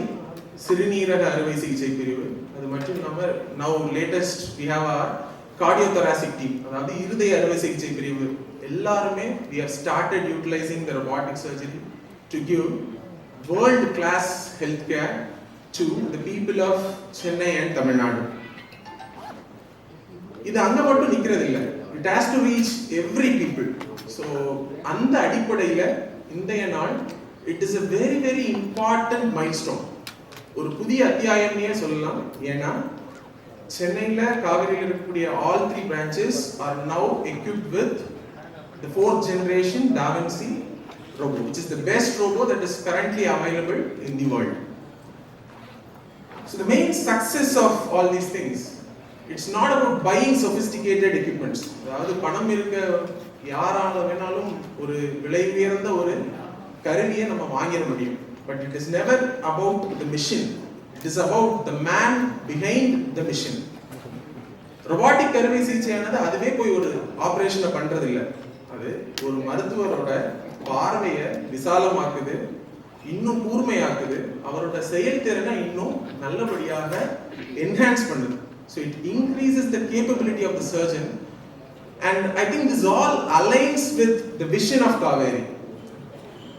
சிறுநீரக அறுவை சிகிச்சை பிரிவு, அது மட்டும் இல்லாமல் now latest we have our cardiothoracic team, அதாவது இருதய அறுவை சிகிச்சை பிரிவு. எல்லாருமே we have started utilizing the robotic surgery to give world class healthcare to the people of Chennai and Tamil Nadu. இது அங்க மட்டும் நிக்கிறது இல்லை, it has to reach every people. So அந்த அடிப்படையில் இன்றைய நாள் it is a very very important milestone, ஒரு புதிய அத்தியாயம்னே சொல்லலாம். ஏன்னா சென்னையில் காவேரியில் இருக்கக்கூடிய all 3 branches are now equipped with the 4th generation Da Vinci robot, which is the best robot that is currently available in the world. So the main success of all these things, it's not about buying sophisticated equipments. அதாவது பணம் இருக்க யாரால வேணாலும் ஒரு விலை உயர்ந்த ஒரு கருவியை நம்ம வாங்கிட முடியும். But it is never about the machine. It is about the man behind the machine. Robotic அறுவை சிகிச்சையானது அதுவே போய் ஒரு ஆபரேஷனை பண்றது இல்லை. அது ஒரு மருத்துவரோட பார்வையை விசாலமாக்குது, இன்னும் கூர்மையாக்குது, அவரோட செயல்திறனை இன்னும் நல்லபடியாக என்ஹான்ஸ் பண்ணுது. So it increases the capability of the surgeon, and I think this all aligns with the vision of Kaveri.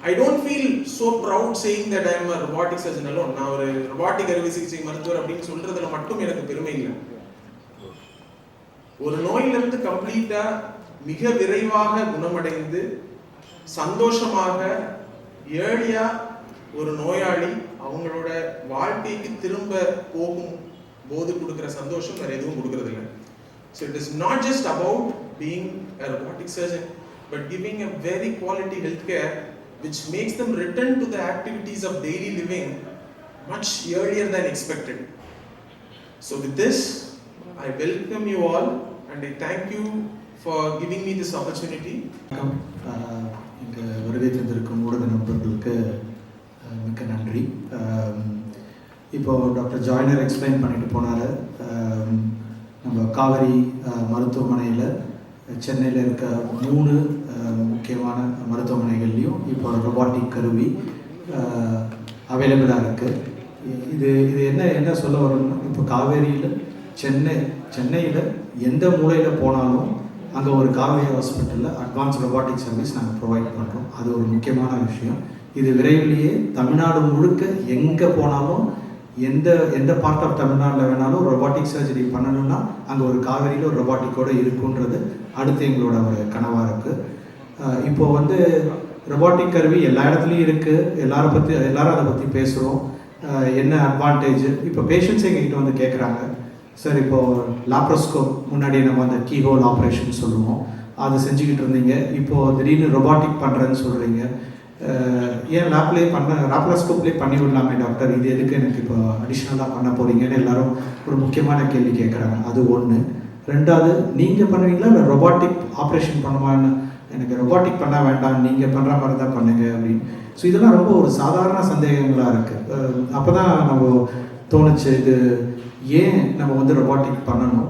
I don't feel so proud saying that I am a robotic surgeon alone. நான் ஒரு robotic அறுவை சிகிச்சை மருத்துவர் அப்படின்னு சொல்றதுல மட்டும் எனக்கு பெருமை இல்லை. ஒரு நோயிலிருந்து கம்ப்ளீட்டா மிக விரைவாக குணமடைந்து சந்தோஷமாக ஏழியா ஒரு நோயாளி அவங்களோட வாழ்க்கைக்கு திரும்ப போகும் போது கொடுக்கிற சந்தோஷம் வேற எதுவும் கொடுக்கறது இல்லை. So it is not just about being a robotic surgeon, but giving a very quality healthcare which makes them return to the activities of daily living much earlier than expected. So with this, I welcome you all and I thank you for giving me this opportunity. இங்கே வருகை தந்திருக்கும் ஊடக நண்பர்களுக்கு மிக்க நன்றி. இப்போது டாக்டர் ஜாய்னர் எக்ஸ்பிளைன் பண்ணிட்டு போனார். நம்ம காவேரி மருத்துவமனையில் சென்னையில் இருக்க 3 முக்கியமான மருத்துவமனைகள்லையும் இப்போ ரொபாட்டிக் கருவி அவைலபிளாக இருக்குது. இது என்ன சொல்ல வரணும்னா, இப்போ காவேரியில் சென்னையில் எந்த மூலையில் போனாலும் அங்கே ஒரு காவேரி ஹாஸ்பிட்டலில் அட்வான்ஸ் ரொபாட்டிக் சர்வீஸ் நாங்கள் ப்ரொவைட் பண்ணுறோம். அது ஒரு முக்கியமான விஷயம். இது விரைவிலேயே தமிழ்நாடு முழுக்க எங்கே போனாலும் எந்த பார்ட் ஆஃப் தமிழ்நாட்டில் வேணாலும் ரொபாட்டிக் சர்ஜரி பண்ணணும்னா அங்கே ஒரு காவேரியில் ஒரு ரொபாட்டிக்கோடு இருக்குன்றது அடுத்து எங்களோட ஒரு கனவாக இருக்குது. இப்போது ரொபாட்டிக் கருவி எல்லா இடத்துலையும் இருக்குது. எல்லாரும் அதை பற்றி பேசுகிறோம். என்ன அட்வான்டேஜ்? இப்போ பேஷண்ட்ஸ் எங்ககிட்ட கேட்குறாங்க, சார் இப்போது லாப்ரோஸ்கோப் முன்னாடி நம்ம கீஹோல் ஆப்ரேஷன் சொல்லுவோம், அது செஞ்சுக்கிட்டு இருந்தீங்க, இப்போது திடீர்னு ரொபாட்டிக் பண்ணுறேன்னு சொல்கிறீங்க, ஏன் லாப்ரோஸ்கோப்லேயே பண்ணி விடலாமே டாக்டர், இது எதுக்கு எனக்கு இப்போ அடிஷ்னலாக பண்ண போகிறீங்கன்னு எல்லாரும் ஒரு முக்கியமான கேள்வி கேட்குறாங்க. அது ஒன்று. ரெண்டாவது, நீங்கள் பண்ணுவீங்களா இல்லை ரொபாட்டிக் ஆப்ரேஷன் பண்ணுவான்னு? எனக்கு ரொபாட்டிக் பண்ண வேண்டாம், நீங்கள் பண்ணுற மாதிரி தான் பண்ணுங்க அப்படின்னு. ஸோ இதெல்லாம் ரொம்ப ஒரு சாதாரண சந்தேகங்களாக இருக்குது. அப்போ தான் நம்ம தோணுச்சு, இது ஏன் நம்ம ரொபாட்டிக் பண்ணணும்,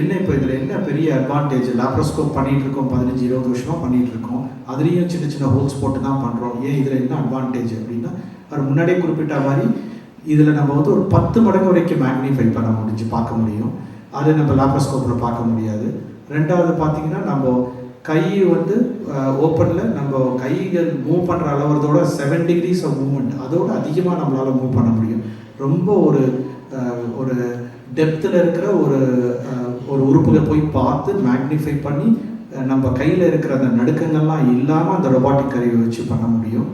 என்ன இப்போ இதில் என்ன பெரிய அட்வான்டேஜ்? லாப்ரோஸ்கோப் பண்ணிகிட்ருக்கோம், 15-20 வருஷமாக பண்ணிகிட்ருக்கோம், அதுலேயும் சின்ன சின்ன ஹோல்ஸ் போட்டு தான் பண்ணுறோம், ஏன் இதில் என்ன அட்வான்டேஜ் அப்படின்னா, அவர் முன்னாடியே குறிப்பிட்ட மாதிரி இதில் நம்ம ஒரு 10 மடங்கு வரைக்கும் மேக்னிஃபை பண்ண பார்க்க முடியும். அது நம்ம லாப்ரோஸ்கோப்பில் பார்க்க முடியாது. ரெண்டாவது பார்த்தீங்கன்னா, நம்ம கை ஓப்பனில் நம்ம கைகள் மூவ் பண்ணுற அளவுறதோட 7 degrees ஆஃப் மூவ்மெண்ட் அதோட அதிகமாக நம்மளால் மூவ் பண்ண முடியும். ரொம்ப ஒரு டெப்த்தில் இருக்கிற ஒரு உறுப்புகளை போய் பார்த்து மேக்னிஃபை பண்ணி நம்ம கையில் இருக்கிற அந்த நடுக்கங்கள்லாம் இல்லாமல் அந்த ரொபாட்டிக் கருவியை வச்சு பண்ண முடியும்.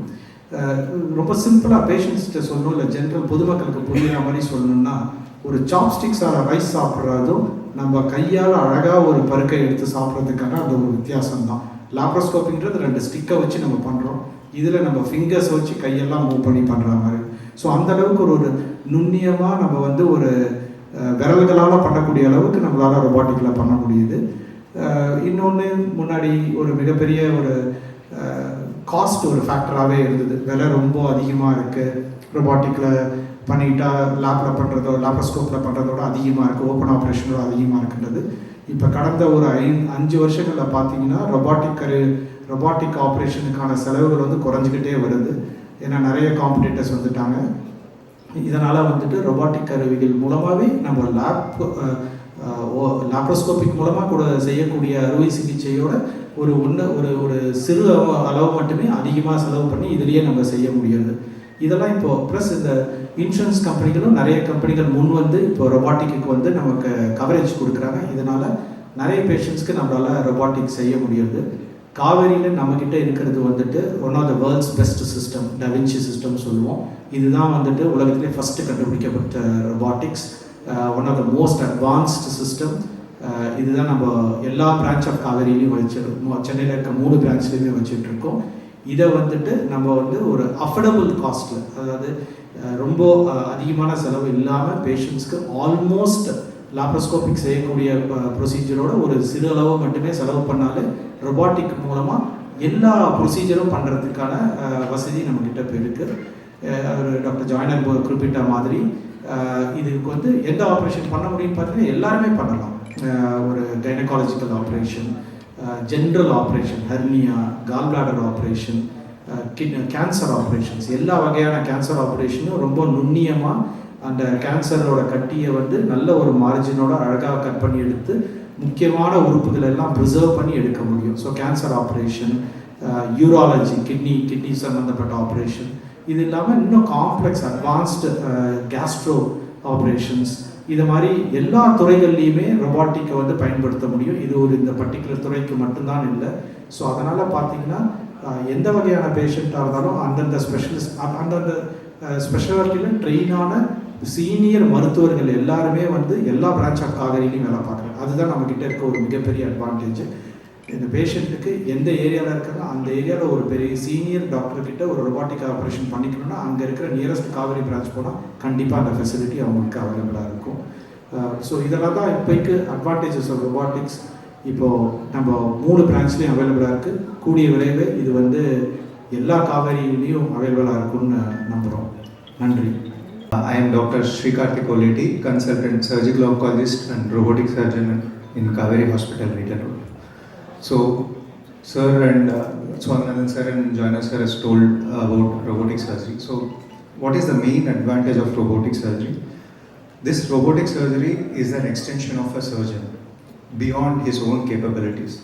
ரொம்ப சிம்பிளாக பேஷண்ட்ஸ்கிட்ட சொல்லணும், இல்லை ஜென்ரல் பொதுமக்களுக்கு புரியுற மாதிரி சொல்லணும்னா, ஒரு சாப்ஸ்டிக்ஸால் ரைஸ் சாப்பிட்றதும் நம்ம கையால் அழகாக ஒரு பருக்கை எடுத்து சாப்பிட்றதுக்கான அந்த ஒரு வித்தியாசம் தான். லாப்ரோஸ்கோப்பிங்கிறது 2 ஸ்டிக்கை வச்சு நம்ம பண்ணுறோம், இதில் நம்ம ஃபிங்கர்ஸை வச்சு கையெல்லாம் மூவ் பண்ணி பண்ணுற மாதிரி. ஸோ அந்தளவுக்கு ஒரு நுண்ணியமாக நம்ம ஒரு விரல்களால் பண்ணக்கூடிய அளவுக்கு நம்மளால் ரொபாட்டிக்கில் பண்ண முடியுது. இன்னொன்று, முன்னாடி ஒரு மிகப்பெரிய ஒரு காஸ்ட் ஒரு ஃபேக்டராகவே இருந்தது. விலை ரொம்ப அதிகமாக இருக்குது, ரொபாட்டிக்கில் பண்ணிக்கிட்டா லேப்பில் பண்ணுறதோ லாப்ரோஸ்கோப்பில் பண்ணுறதோட அதிகமாக இருக்குது, ஓப்பன் ஆப்ரேஷனோட அதிகமாக இருக்குன்றது. இப்போ கடந்த ஒரு 5 வருஷங்களில் பார்த்தீங்கன்னா ரொபாட்டிக் ஆப்ரேஷனுக்கான செலவுகள் குறைஞ்சிக்கிட்டே வருது. ஏன்னா நிறைய காம்படிட்டர்ஸ் வந்துட்டாங்க. இதனால் ரொபாட்டிக் கருவிகள் மூலமாகவே நம்ம லாப்ரோஸ்கோபிக் மூலமாக கூட செய்யக்கூடிய அறுவை சிகிச்சையோட ஒரு சிறு அளவு மட்டுமே அதிகமாக செலவு பண்ணி இதிலேயே நம்ம செய்ய முடியாது. இதெல்லாம் இப்போது ப்ளஸ் இந்த இன்சூரன்ஸ் கம்பெனிகளும் நிறைய கம்பெனிகள் இப்போ ரொபாட்டிக்கு நமக்கு கவரேஜ் கொடுக்குறாங்க. இதனால் நிறைய பேஷண்ட்ஸ்க்கு நம்மளால் ரொபாட்டிக் செய்ய முடியாது. காவேரியில் நம்மக்கிட்ட இருக்கிறது one of the world's best system, da Vinci system சொல்லுவோம். இதுதான் உலகத்திலே ஃபஸ்ட்டு கண்டுபிடிக்கப்பட்ட robotics. One of the most advanced system. இதுதான் நம்ம எல்லா பிரான்ச் ஆஃப் காவேரியிலையும் சென்னையில் இருக்க 3 பிரான்ச்லேயுமே வச்சுட்ருக்கோம். இதை வந்துட்டு நம்ம வந்து ஒரு அஃபோர்டபுள் காஸ்ட்டில், அதாவது ரொம்ப அதிகமான செலவு இல்லாமல் பேஷண்ட்ஸ்க்கு ஆல்மோஸ்ட் லாப்ரோஸ்கோபிக் செய்யக்கூடிய ப்ரொசீஜரோட ஒரு சிறு அளவு மட்டுமே செலவு பண்ணாலே ரொபாட்டிக் மூலமாக எல்லா ப்ரொசீஜரும் பண்ணுறதுக்கான வசதி நம்மக்கிட்ட இப்போ இருக்குது. டாக்டர் ஜாய்னர் குறிப்பிட்ட மாதிரி இதுக்கு வந்து எந்த ஆப்ரேஷன் பண்ண முடியும்னு பார்த்தீங்கன்னா எல்லாருமே பண்ணலாம். ஒரு gynaecological operation, general operation, hernia, gall bladder operation, cancer operations, எல்லா வகையான கேன்சர் ஆப்ரேஷனும் ரொம்ப நுண்ணியமாக அந்த கேன்சரோட கட்டியை வந்து நல்ல ஒரு மார்ஜினோட அழகாக கட் பண்ணி எடுத்து முக்கியமான உறுப்புகள் எல்லாம் ப்ரிசர்வ் பண்ணி எடுக்க முடியும். So cancer operation, urology, kidney சம்மந்தப்பட்ட ஆப்ரேஷன், இது இல்லாமல் இன்னும் காம்ப்ளெக்ஸ் அட்வான்ஸ்டு கேஸ்ட்ரோ ஆப்ரேஷன்ஸ், இது மாதிரி எல்லா துறைகள்லையுமே ரொபாட்டிக்கை வந்து பயன்படுத்த முடியும். இது ஒரு இந்த பர்டிகுலர் துறைக்கு மட்டும்தான் இல்லை. ஸோ அதனால் பார்த்தீங்கன்னா எந்த வகையான பேஷண்ட்டாக இருந்தாலும் அந்தந்த ஸ்பெஷலிஸ்ட் அந்தந்த ஸ்பெஷாலிட்டியில் ட்ரெயினான சீனியர் மருத்துவர்கள் எல்லாருமே வந்து எல்லா பிரான்ச் ஆஃப் காவேரியிலையும் வேலை பார்க்குறாங்க. அதுதான் நம்மக்கிட்ட இருக்க ஒரு மிகப்பெரிய அட்வான்டேஜ். இந்த பேஷண்ட்டுக்கு எந்த ஏரியாவில் இருக்காங்க அந்த ஏரியாவில் ஒரு பெரிய சீனியர் டாக்டர்கிட்ட ஒரு ரொபாட்டிக் ஆப்ரேஷன் பண்ணிக்கணும்னா அங்கே இருக்கிற நியரஸ்ட் காவேரி பிரான்ச் போனால் கண்டிப்பாக அந்த ஃபெசிலிட்டி அவங்களுக்கு அவைலபிளாக இருக்கும். ஸோ இதெல்லாம் தான் இப்போக்கு அட்வான்டேஜஸ் ஆஃப் ரொபாட்டிக்ஸ். இப்போது நம்ம 3 பிரான்ச்லேயும் அவைலபிளாக இருக்குது. கூடிய விரைவில் இது வந்து எல்லா காவேரியிலையும் அவைலபிளாக இருக்கும்னு நம்புகிறோம். நன்றி. I am Dr. Srikarthik Oleti, consultant surgical oncologist and robotic surgeon in Kaveri Hospital, Media Road. So, sir and Swaminathan sir and Joyner sir has told about robotic surgery. So, what is the main advantage of robotic surgery? This robotic surgery is an extension of a surgeon beyond his own capabilities.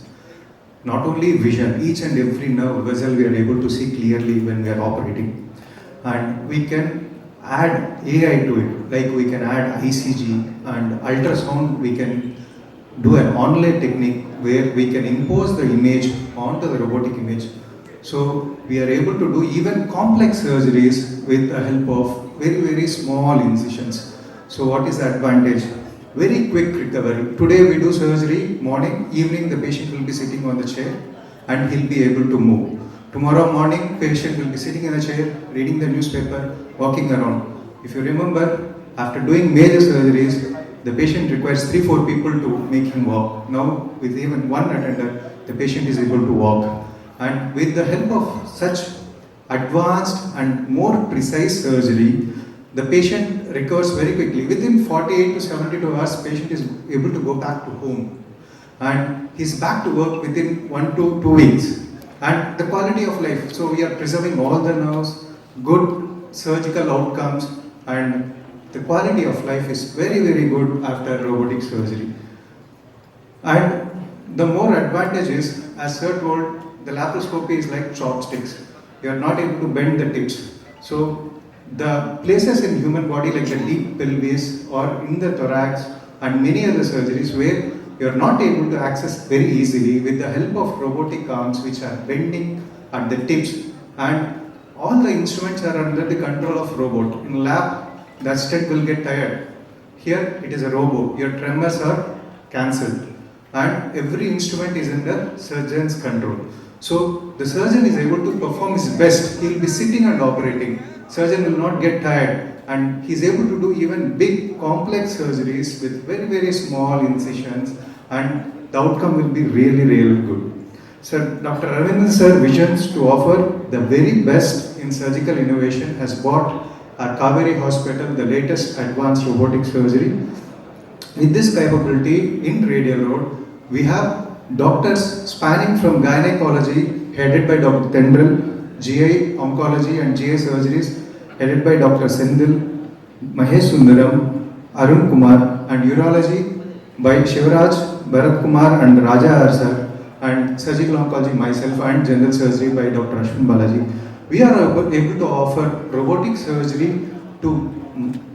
Not only vision, each and every nerve vessel we are able to see clearly when we are operating, and we can add AI to it, like we can add ECG and ultrasound. We can do an online technique where we can impose the image onto the robotic image. So we are able to do even complex surgeries with the help of very, very small incisions. So what is the advantage? Very quick recovery. Today we do surgery morning, evening the patient will be sitting on the chair and he'll be able to move. Tomorrow morning, patient will be sitting in a chair, reading the newspaper, walking around. If you remember, after doing major surgeries, the patient requires 3-4 people to make him walk. Now, with even one attendant, the patient is able to walk. And with the help of such advanced and more precise surgery, the patient recovers very quickly. Within 48 to 72 hours, patient is able to go back to home. And he's back to work within 1 to 2 weeks. And the quality of life, so we are preserving all the nerves, good surgical outcomes, and the quality of life is very, very good after robotic surgery. And the more advantage is, as sir told, the laparoscopy is like chopsticks. You are not able to bend the tips. So the places in human body like the deep pelvis or in the thorax and many other surgeries where you are not able to access very easily, with the help of robotic arms which are bending at the tips, and all the instruments are under the control of robot. In lab, the assistant will get tired. Here it is a robot. Your tremors are cancelled and every instrument is under surgeon's control. So the surgeon is able to perform his best. He will be sitting and operating. Surgeon will not get tired, and he is able to do even big complex surgeries with very, very small incisions, and the outcome will be really, really good. Sir, Dr. Ravindran sir visions to offer the very best in surgical innovation has brought our Kaveri Hospital the latest advanced robotic surgery. With this capability in Radial Road, we have doctors spanning from gynecology headed by Dr. Tendril, GI oncology and GI surgeries headed by Dr. Sendil, Mahesh Sundaram, Arun Kumar, and urology by Shivraj, Bharat Kumar and Raja Arsar, and surgical oncology myself, and general surgery by Dr. Ashwin Balaji. We are able to offer robotic surgery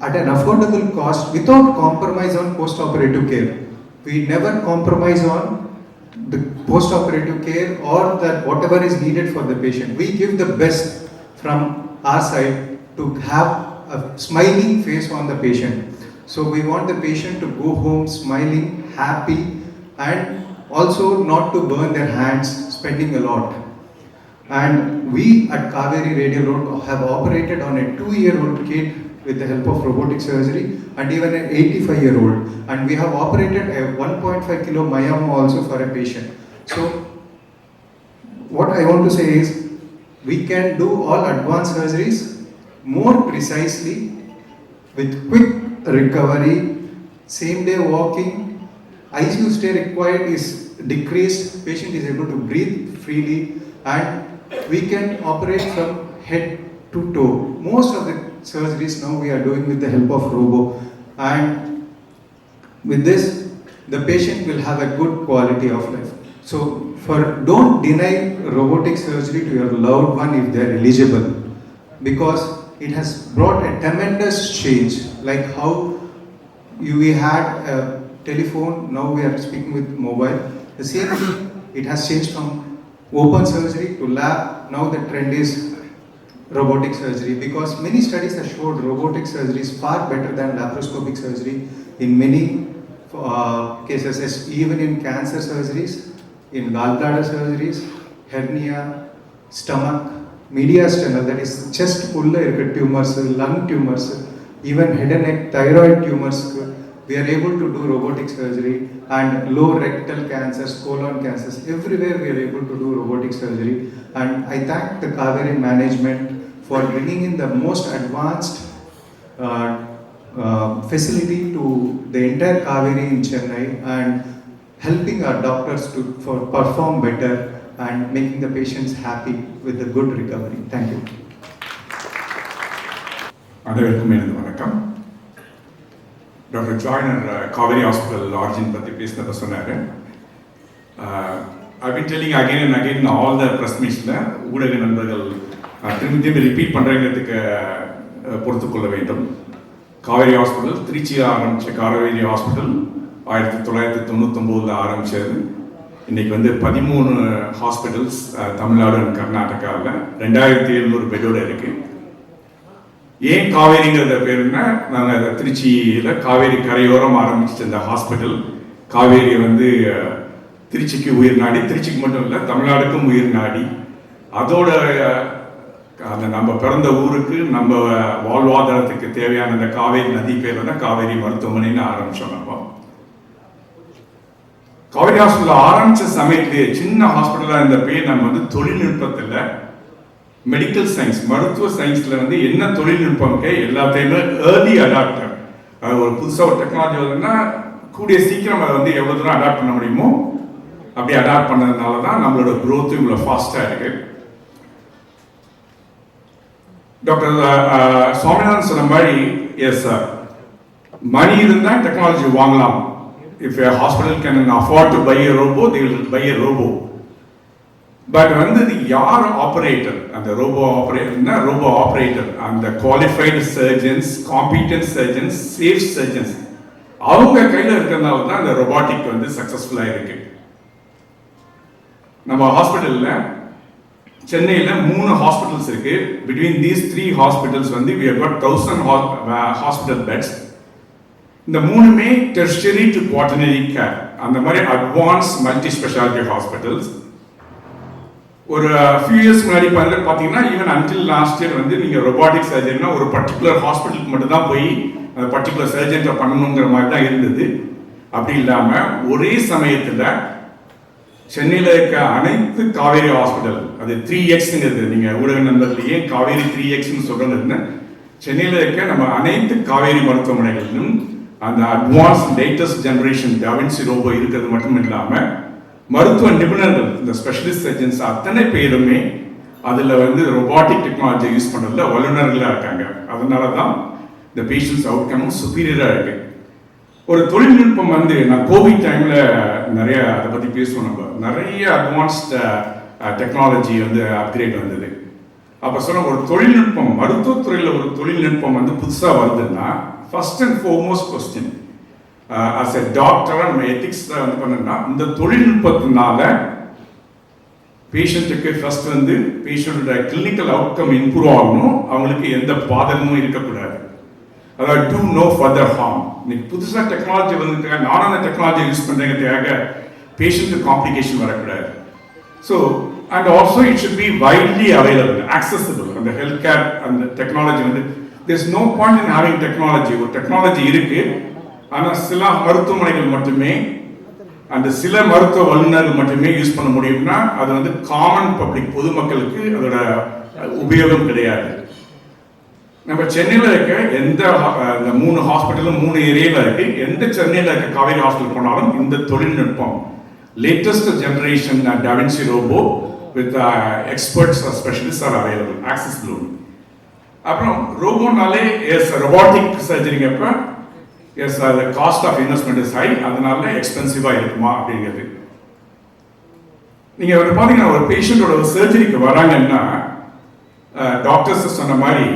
at an affordable cost without compromise on post-operative care. We never compromise on the post-operative care or that whatever is needed for the patient. We give the best from our side to have a smiling face on the patient. So we want the patient to go home smiling, happy, and also not to burn their hands spending a lot. And we at Kaveri Radial Road have operated on a 2-year-old kid with the help of robotic surgery, and even an 85-year-old. And we have operated a 1.5 kilo myoma also for a patient. So what I want to say is, we can do all advanced surgeries more precisely with quick recovery, same day walking, ICU stay required is decreased, patient is able to breathe freely, and we can operate from head to toe. Most of the surgeries now we are doing with the help of robo, and with this the patient will have a good quality of life. So don't deny robotic surgery to your loved one if they are eligible, because it has brought a tremendous change. Like how we had a telephone, now we are speaking with mobile. The same thing, it has changed from open surgery to lab. Now the trend is robotic surgery, because many studies have showed robotic surgery is far better than laparoscopic surgery in many cases, even in cancer surgeries, in gallbladder surgeries, hernia, stomach, mediastinal, that is chest ulla irukka tumors, lung tumors, even head and neck thyroid tumors, we are able to do robotic surgery, and low rectal cancers, colon cancers, everywhere we are able to do robotic surgery. And I thank the Kaveri management for bringing in the most advanced facility to the entire Kaveri in Chennai, and helping our doctors to perform better and making the patients happy with a good recovery. Thank you. அனைவருக்கும் எனது வணக்கம். Doctor Joyner Kaveri hospital origin பற்றி பேசினப்ப சொன்னார். I've been telling again and again in all the press meetsல ஊடக நண்பர்கள் திரும்பி ரிப்பீட் பண்ணுறதுக்கு பொறுத்துக்கொள்ள வேண்டும். காவேரி ஹாஸ்பிட்டல் திருச்சியில் ஆரம்பித்த காவேரி ஹாஸ்பிட்டல் 1999 ஆரம்பித்தது. இன்றைக்கி வந்து 13 ஹாஸ்பிட்டல்ஸ் தமிழ்நாடு அண்ட் கர்நாடகாவில் 2700 பெட்டோடு இருக்குது. ஏன் காவேரிங்கிறத பேருன்னா, நாங்கள் திருச்சியில் காவேரி கரையோரம் ஆரம்பிச்சிட்டு இந்த ஹாஸ்பிட்டல் காவேரியை வந்து திருச்சிக்கு உயிர் நாடி, திருச்சிக்கு மட்டும் இல்லை தமிழ்நாடுக்கும் உயிர் நாடி, அதோட அந்த நம்ம பிறந்த ஊருக்கு நம்ம வாழ்வாதாரத்துக்கு தேவையான இந்த காவேரி நதி பேரில் தான் காவேரி மருத்துவமனைன்னு ஆரம்பித்தோம். நம்ம காவேரி ஹாஸ்பிட்டல் ஆரம்பித்த சமயத்திலே சின்ன ஹாஸ்பிட்டலாக இருந்த பேர் நம்ம வந்து தொழில்நுட்பத்தில் மெடிக்கல் சயின்ஸ், மருத்துவ சயின்ஸில் வந்து என்ன தொழில்நுட்பம் எல்லாத்தையுமே ஏர்லி அடாப்டர், ஒரு புதுசாக ஒரு டெக்னாலஜி வருதுன்னா கூடிய சீக்கிரம் அதை வந்து எவ்வளோ தூரம் அடாப்ட் பண்ண முடியுமோ அப்படி அடாப்ட் பண்ணதுனால தான் நம்மளோட க்ரோத்து இவ்வளோ ஃபாஸ்ட்டாக இருக்கு. டாக்டர் சுவாமிநாதன் சொன்ன மாதிரி, எஸ் சார், மணி இருந்தால் டெக்னாலஜி வாங்கலாம். If a hospital can afford to buy a robo, they will buy a robo. But வந்து யார் ஆப்ரேட்டர், அந்த ரோபோ ஆப்ரேட்டர், அந்த qualified surgeons, competent surgeons, safe surgeons, அவங்க கையில் இருக்கிறதுனால தான் இந்த ரொபாட்டிக் வந்து சக்ஸஸ்ஃபுல்லாக இருக்கு. நம்ம ஹாஸ்பிட்டலில் சென்னையில் 3 ஹாஸ்பிட்டல்ஸ் இருக்கு. பிட்வீன் தீஸ் 3 ஹாஸ்பிட்டல்ஸ் வந்து we have got 1000 hospital beds. இந்த 3மே டெர்ஷியரி டு குவாட்டர்னரி கேர், அந்த மாதிரி அட்வான்ஸ் மல்டி ஸ்பெஷாலிட்டி ஹாஸ்பிட்டல்ஸ். ஒரு ஃபியூ இயர்ஸ் முன்னாடி பார்த்தீங்கன்னா, ஈவன் அன்டில் லாஸ்ட் இயர் வந்து நீங்கள் ரொபாட்டிக் சர்ஜரினா ஒரு பர்டிகுலர் ஹாஸ்பிட்டலுக்கு மட்டும் தான் போய் அந்த பர்டிகுலர் சர்ஜன்ட்டை பண்ணணுங்கிற மாதிரி தான் இருந்தது. அப்படி இல்லாமல் ஒரே சமயத்தில் சென்னையில் இருக்க அனைத்து காவேரி ஹாஸ்பிட்டல், அது 3Xங்கிறது, நீங்கள் ஊடக நண்பர்கள் ஏன் காவேரி 3Xன்னு சொல்கிறதுன்னு, சென்னையில் இருக்க நம்ம அனைத்து காவேரி மருத்துவமனைகளிலும் அந்த advance latest generation da Vinci robot இருக்கிறது மட்டும் இல்லாமல் மருத்துவ நிபுணர்கள், இந்த ஸ்பெஷலிஸ்ட் சர்ஜன்ஸ் அத்தனை பேருமே அதில் வந்து ரொபாட்டிக் டெக்னாலஜி யூஸ் பண்ணுறதுல வல்லுநர்களாக இருக்காங்க. அதனால தான் இந்த பேஷண்ட்ஸ் அவுட்கமும் சுப்பீரியராக இருக்கு. ஒரு தொழில்நுட்பம் வந்து, நான் கோவிட் டைமில் நிறைய அதை பற்றி பேசுவோம், நம்ம நிறைய அட்வான்ஸ்ட் டெக்னாலஜி வந்து அப்கிரேட் வந்தது. அப்போ சொன்ன ஒரு தொழில்நுட்பம், மருத்துவத்துறையில் ஒரு தொழில்நுட்பம் வந்து புதுசாக வருதுன்னா, first and foremost question as a டாக்டராக நம்ம எத்திக்ஸில் வந்து பண்ணோம்னா, இந்த தொழில்நுட்பத்தினால பேஷண்ட்டுக்கு ஃபர்ஸ்ட் வந்து பேஷண்ட்டோட கிளினிக்கல் அவுட்கம் இம்ப்ரூவ் ஆகணும், அவங்களுக்கு எந்த பாதகமும் இருக்கக்கூடாது. அதாவது do no further harm. இன்னைக்கு புதுசாக டெக்னாலஜி வந்துட்டு நானும் அந்த டெக்னாலஜி யூஸ் பண்ணுறதுக்காக பேஷண்ட்டு காம்ப்ளிகேஷன் வரக்கூடாது. So and also it should be widely available, accessible. அந்த ஹெல்த் கேர் அந்த டெக்னாலஜி வந்து there's no point in having technology. ஒரு டெக்னாலஜி இருக்கு, ஆனால் சில மருத்துவமனைகள் மட்டுமே அந்த சில மருத்துவ வல்லுநர்கள் மட்டுமே யூஸ் பண்ண முடியும்னா அது வந்து காமன் பப்ளிக் பொதுமக்களுக்கு அதோட உபயோகம் கிடையாது. நம்ம சென்னையில் இருக்க எந்த இந்த 3 ஹாஸ்பிட்டலும் 3 ஏரியாவில் இருக்கு. எந்த சென்னையில் இருக்க காவேரி ஹாஸ்பிட்டல் போனாலும் இந்த தொழில்நுட்பம் latest generation Da Vinci robo with experts or specialists are available, accessible. அப்புறம் ரோபோனாலே robotic surgery அப்ப the cost of investment is high, அதனால எக்ஸ்பென்சிவா இருக்குமா அப்படிங்கிறது. நீங்க பாத்தீங்கன்னா ஒரு பேஷண்டோட சர்ஜரிக்கு வராங்கன்னா டாக்டர்ஸ் சொன்ன மாதிரி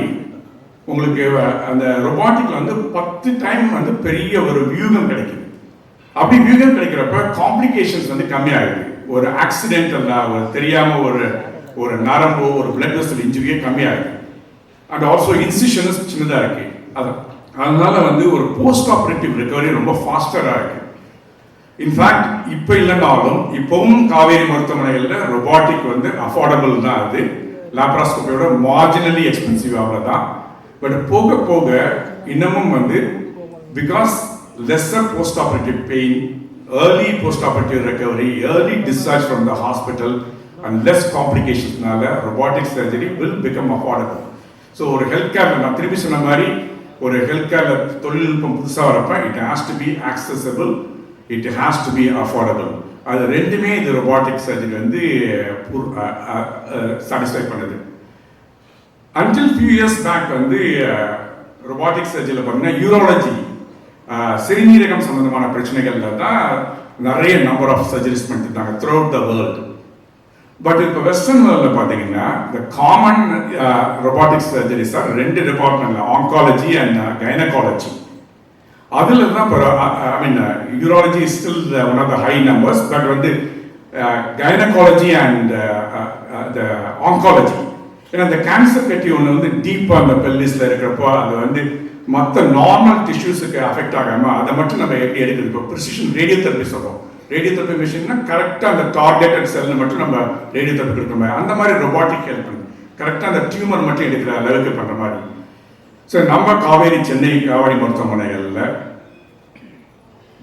உங்களுக்கு அந்த ரொபாட்டிக்ல வந்து 10 டைம் வந்து பெரிய ஒரு வியூகம் கிடைக்குது. அப்படி வியூகம் கிடைக்கிறப்ப காம்ப்ளிகேஷன்ஸ் வந்து கம்மியாகுது. ஒரு ஆக்சிடென்டல்ல ஒரு தெரியாம ஒரு நரம்போ ஒரு பிளட் வெசல் இன்ஜுரியே கம்மியாகுது. அண்ட் ஆல்சோ இன்சிஷன்ஸ் சின்னதாக இருக்கு. அதனால வந்து ஒரு போஸ்ட் ஆப்ரேட்டிவ் ரெக்கவரி ரொம்ப ஃபாஸ்டராக இருக்கு. இன்ஃபேக்ட் இப்போ இல்லைனாலும் இப்பவும் காவேரி மருத்துவமனைகளில் ரொபாட்டிக் வந்து அஃபோர்டபுள் தான். அது லாப்ராஸ்கோபியோட மார்ஜினலி எக்ஸ்பென்சிவ் அவ்வளோதான். பட் போக போக இன்னமும் வந்து because lesser post-operative pain, early post-operative recovery, early discharge from the hospital, and less complications, robotic surgery will become affordable. So, ஒரு health care நான் திருப்பி சொன்ன மாதிரி ஒரு health care தொழில்நுட்பம் புதுசா வரப்ப it has to be accessible, it has to be affordable. அது ரெண்டுமே இந்த robotic surgery வந்து satisfy பண்ணுது. Until few years back வந்து robotic surgery பண்ண urology சிறுநீரகம் சம்பந்தமான பிரச்சனைகள்ல தான் நிறைய நம்பர் ஆஃப் சர்ஜரிஸ் பண்ணிட்டாங்க through out the world. But இப்போ வெஸ்டர்ன் வேர்ல்டில் பார்த்தீங்கன்னா இந்த காமன் ரொபாட்டிக் சர்ஜரிஸ் ஆர் 2 டிபார்ட்மெண்ட்ல ஆங்காலஜி அண்ட் கைனகாலஜி. அதில் தான் இப்போ I mean urology is still one of the high numbers. But வந்து கைனகாலஜி அண்ட் த ஆங்காலஜி, ஏன்னா இந்த கேன்சர் கட்டி ஒன்று வந்து டீப்பாக அந்த பெல்லிஸில் இருக்கிறப்போ அது வந்து மற்ற நார்மல் டிஷ்யூஸுக்கு அஃபெக்ட் ஆகாமல் அதை மட்டும் நம்ம எப்படி எடுக்கிறது. இப்போ ப்ரிசிஷன் ரேடியோ தெரப்பி சொல்கிறோம். ரேடியோ தெரப்பி மிஷின்னா கரெக்டாக அந்த டார்கெட்டட் செல்லில் மட்டும் நம்ம ரேடியோ தெரப்பி கொடுக்குற மாதிரி அந்த மாதிரி ரொபாட்டிக் ஹெல்ப் பண்ணுது. கரெக்டாக அந்த டியூமர் மட்டும் எடுக்கிற அளவுக்கு பண்ணுற மாதிரி. ஸோ நம்ம காவேரி சென்னை காவேரி மருத்துவமனைகளில்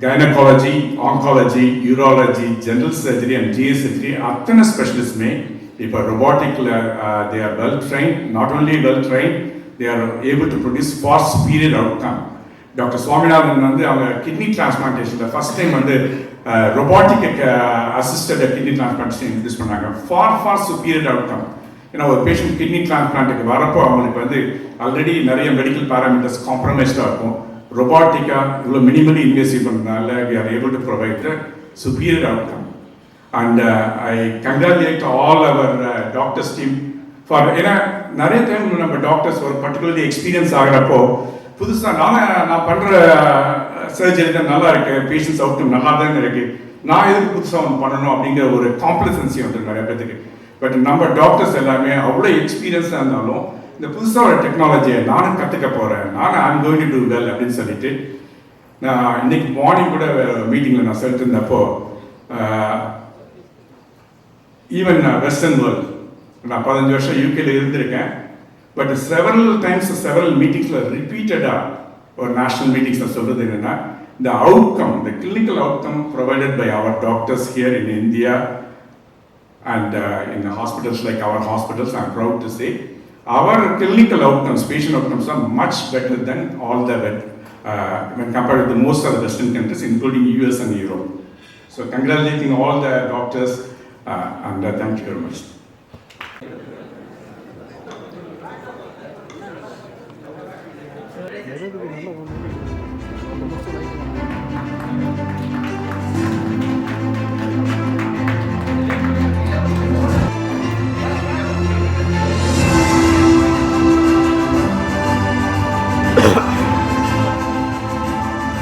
gynaecology, oncology, urology, general surgery and GS surgery அத்தனை ஸ்பெஷலிஸ்டுமே இப்போ ரொபாட்டிக்கில் they are well trained. Not only well trained, they are able to produce far superior outcome. Doctor Swaminathan வந்து அவங்க கிட்னி டிரான்ஸ்பிளான்டேஷன்ல ஃபர்ஸ்ட் டைம் வந்து robotic assisted kidney transplantation introduce பண்ணாங்க. Far superior outcome. ஏன்னா ஒரு பேஷண்ட் கிட்னி டிரான்ஸ்பிளான்ட்டுக்கு வரப்போ அவங்களுக்கு வந்து ஆல்ரெடி நிறைய மெடிக்கல் பேராமீட்டர்ஸ் காம்ப்ரமைஸ்டாக இருக்கும். ரொபாட்டிக்கா இவ்வளோ மினிமலி இன்வெசிவ் பண்ணுறதுனால we are able to provide the superior outcome. And I congratulate all our doctors team for, ஏன்னா நிறைய டைம் நம்ம டாக்டர்ஸ் ஒரு பர்டிகுலர்லி எக்ஸ்பீரியன்ஸ் ஆகிறப்போ புதுசாக நான் பண்ணுற சர்ஜரி தான் நல்லா இருக்கு, பேஷண்ட்ஸ் அவுட்கம் நல்லா தான் இருக்கு, நான் எதுக்கு புதுசாக ஒன்று பண்ணணும் அப்படிங்கிற ஒரு காம்ப்ளசன்சி வந்து நிறைய பேருக்கு. பட் நம்ம டாக்டர்ஸ் எல்லாமே அவ்வளோ எக்ஸ்பீரியன்ஸாக இருந்தாலும் இந்த புதுசாக ஒரு டெக்னாலஜியை நானும் கற்றுக்க போகிறேன், I'm going to do well அப்படின்னு சொல்லிட்டு நான் இன்னைக்கு மார்னிங் கூட மீட்டிங்கில் நான் சொல்லிட்டு இருந்தப்போ ஈவன் வெஸ்டர்ன் வேர்ல்டு நான் 15 வருஷம் யூகேல இருந்திருக்கேன். பட் செவரல் டைம்ஸ் செவரல் மீட்டிங்ஸில் ரிப்பீட்டடாக ஒரு நேஷனல் மீட்டிங்ஸில் சொல்கிறது என்னென்னா the outcome, the clinical outcome provided by our doctors here in India and in hospitals like our hospitals, I'm proud to say, our clinical outcomes, patient outcomes are much better than all the when compared with most of the Western countries, including US and Europe. So congratulating all the doctors and thank you very much. நல்ல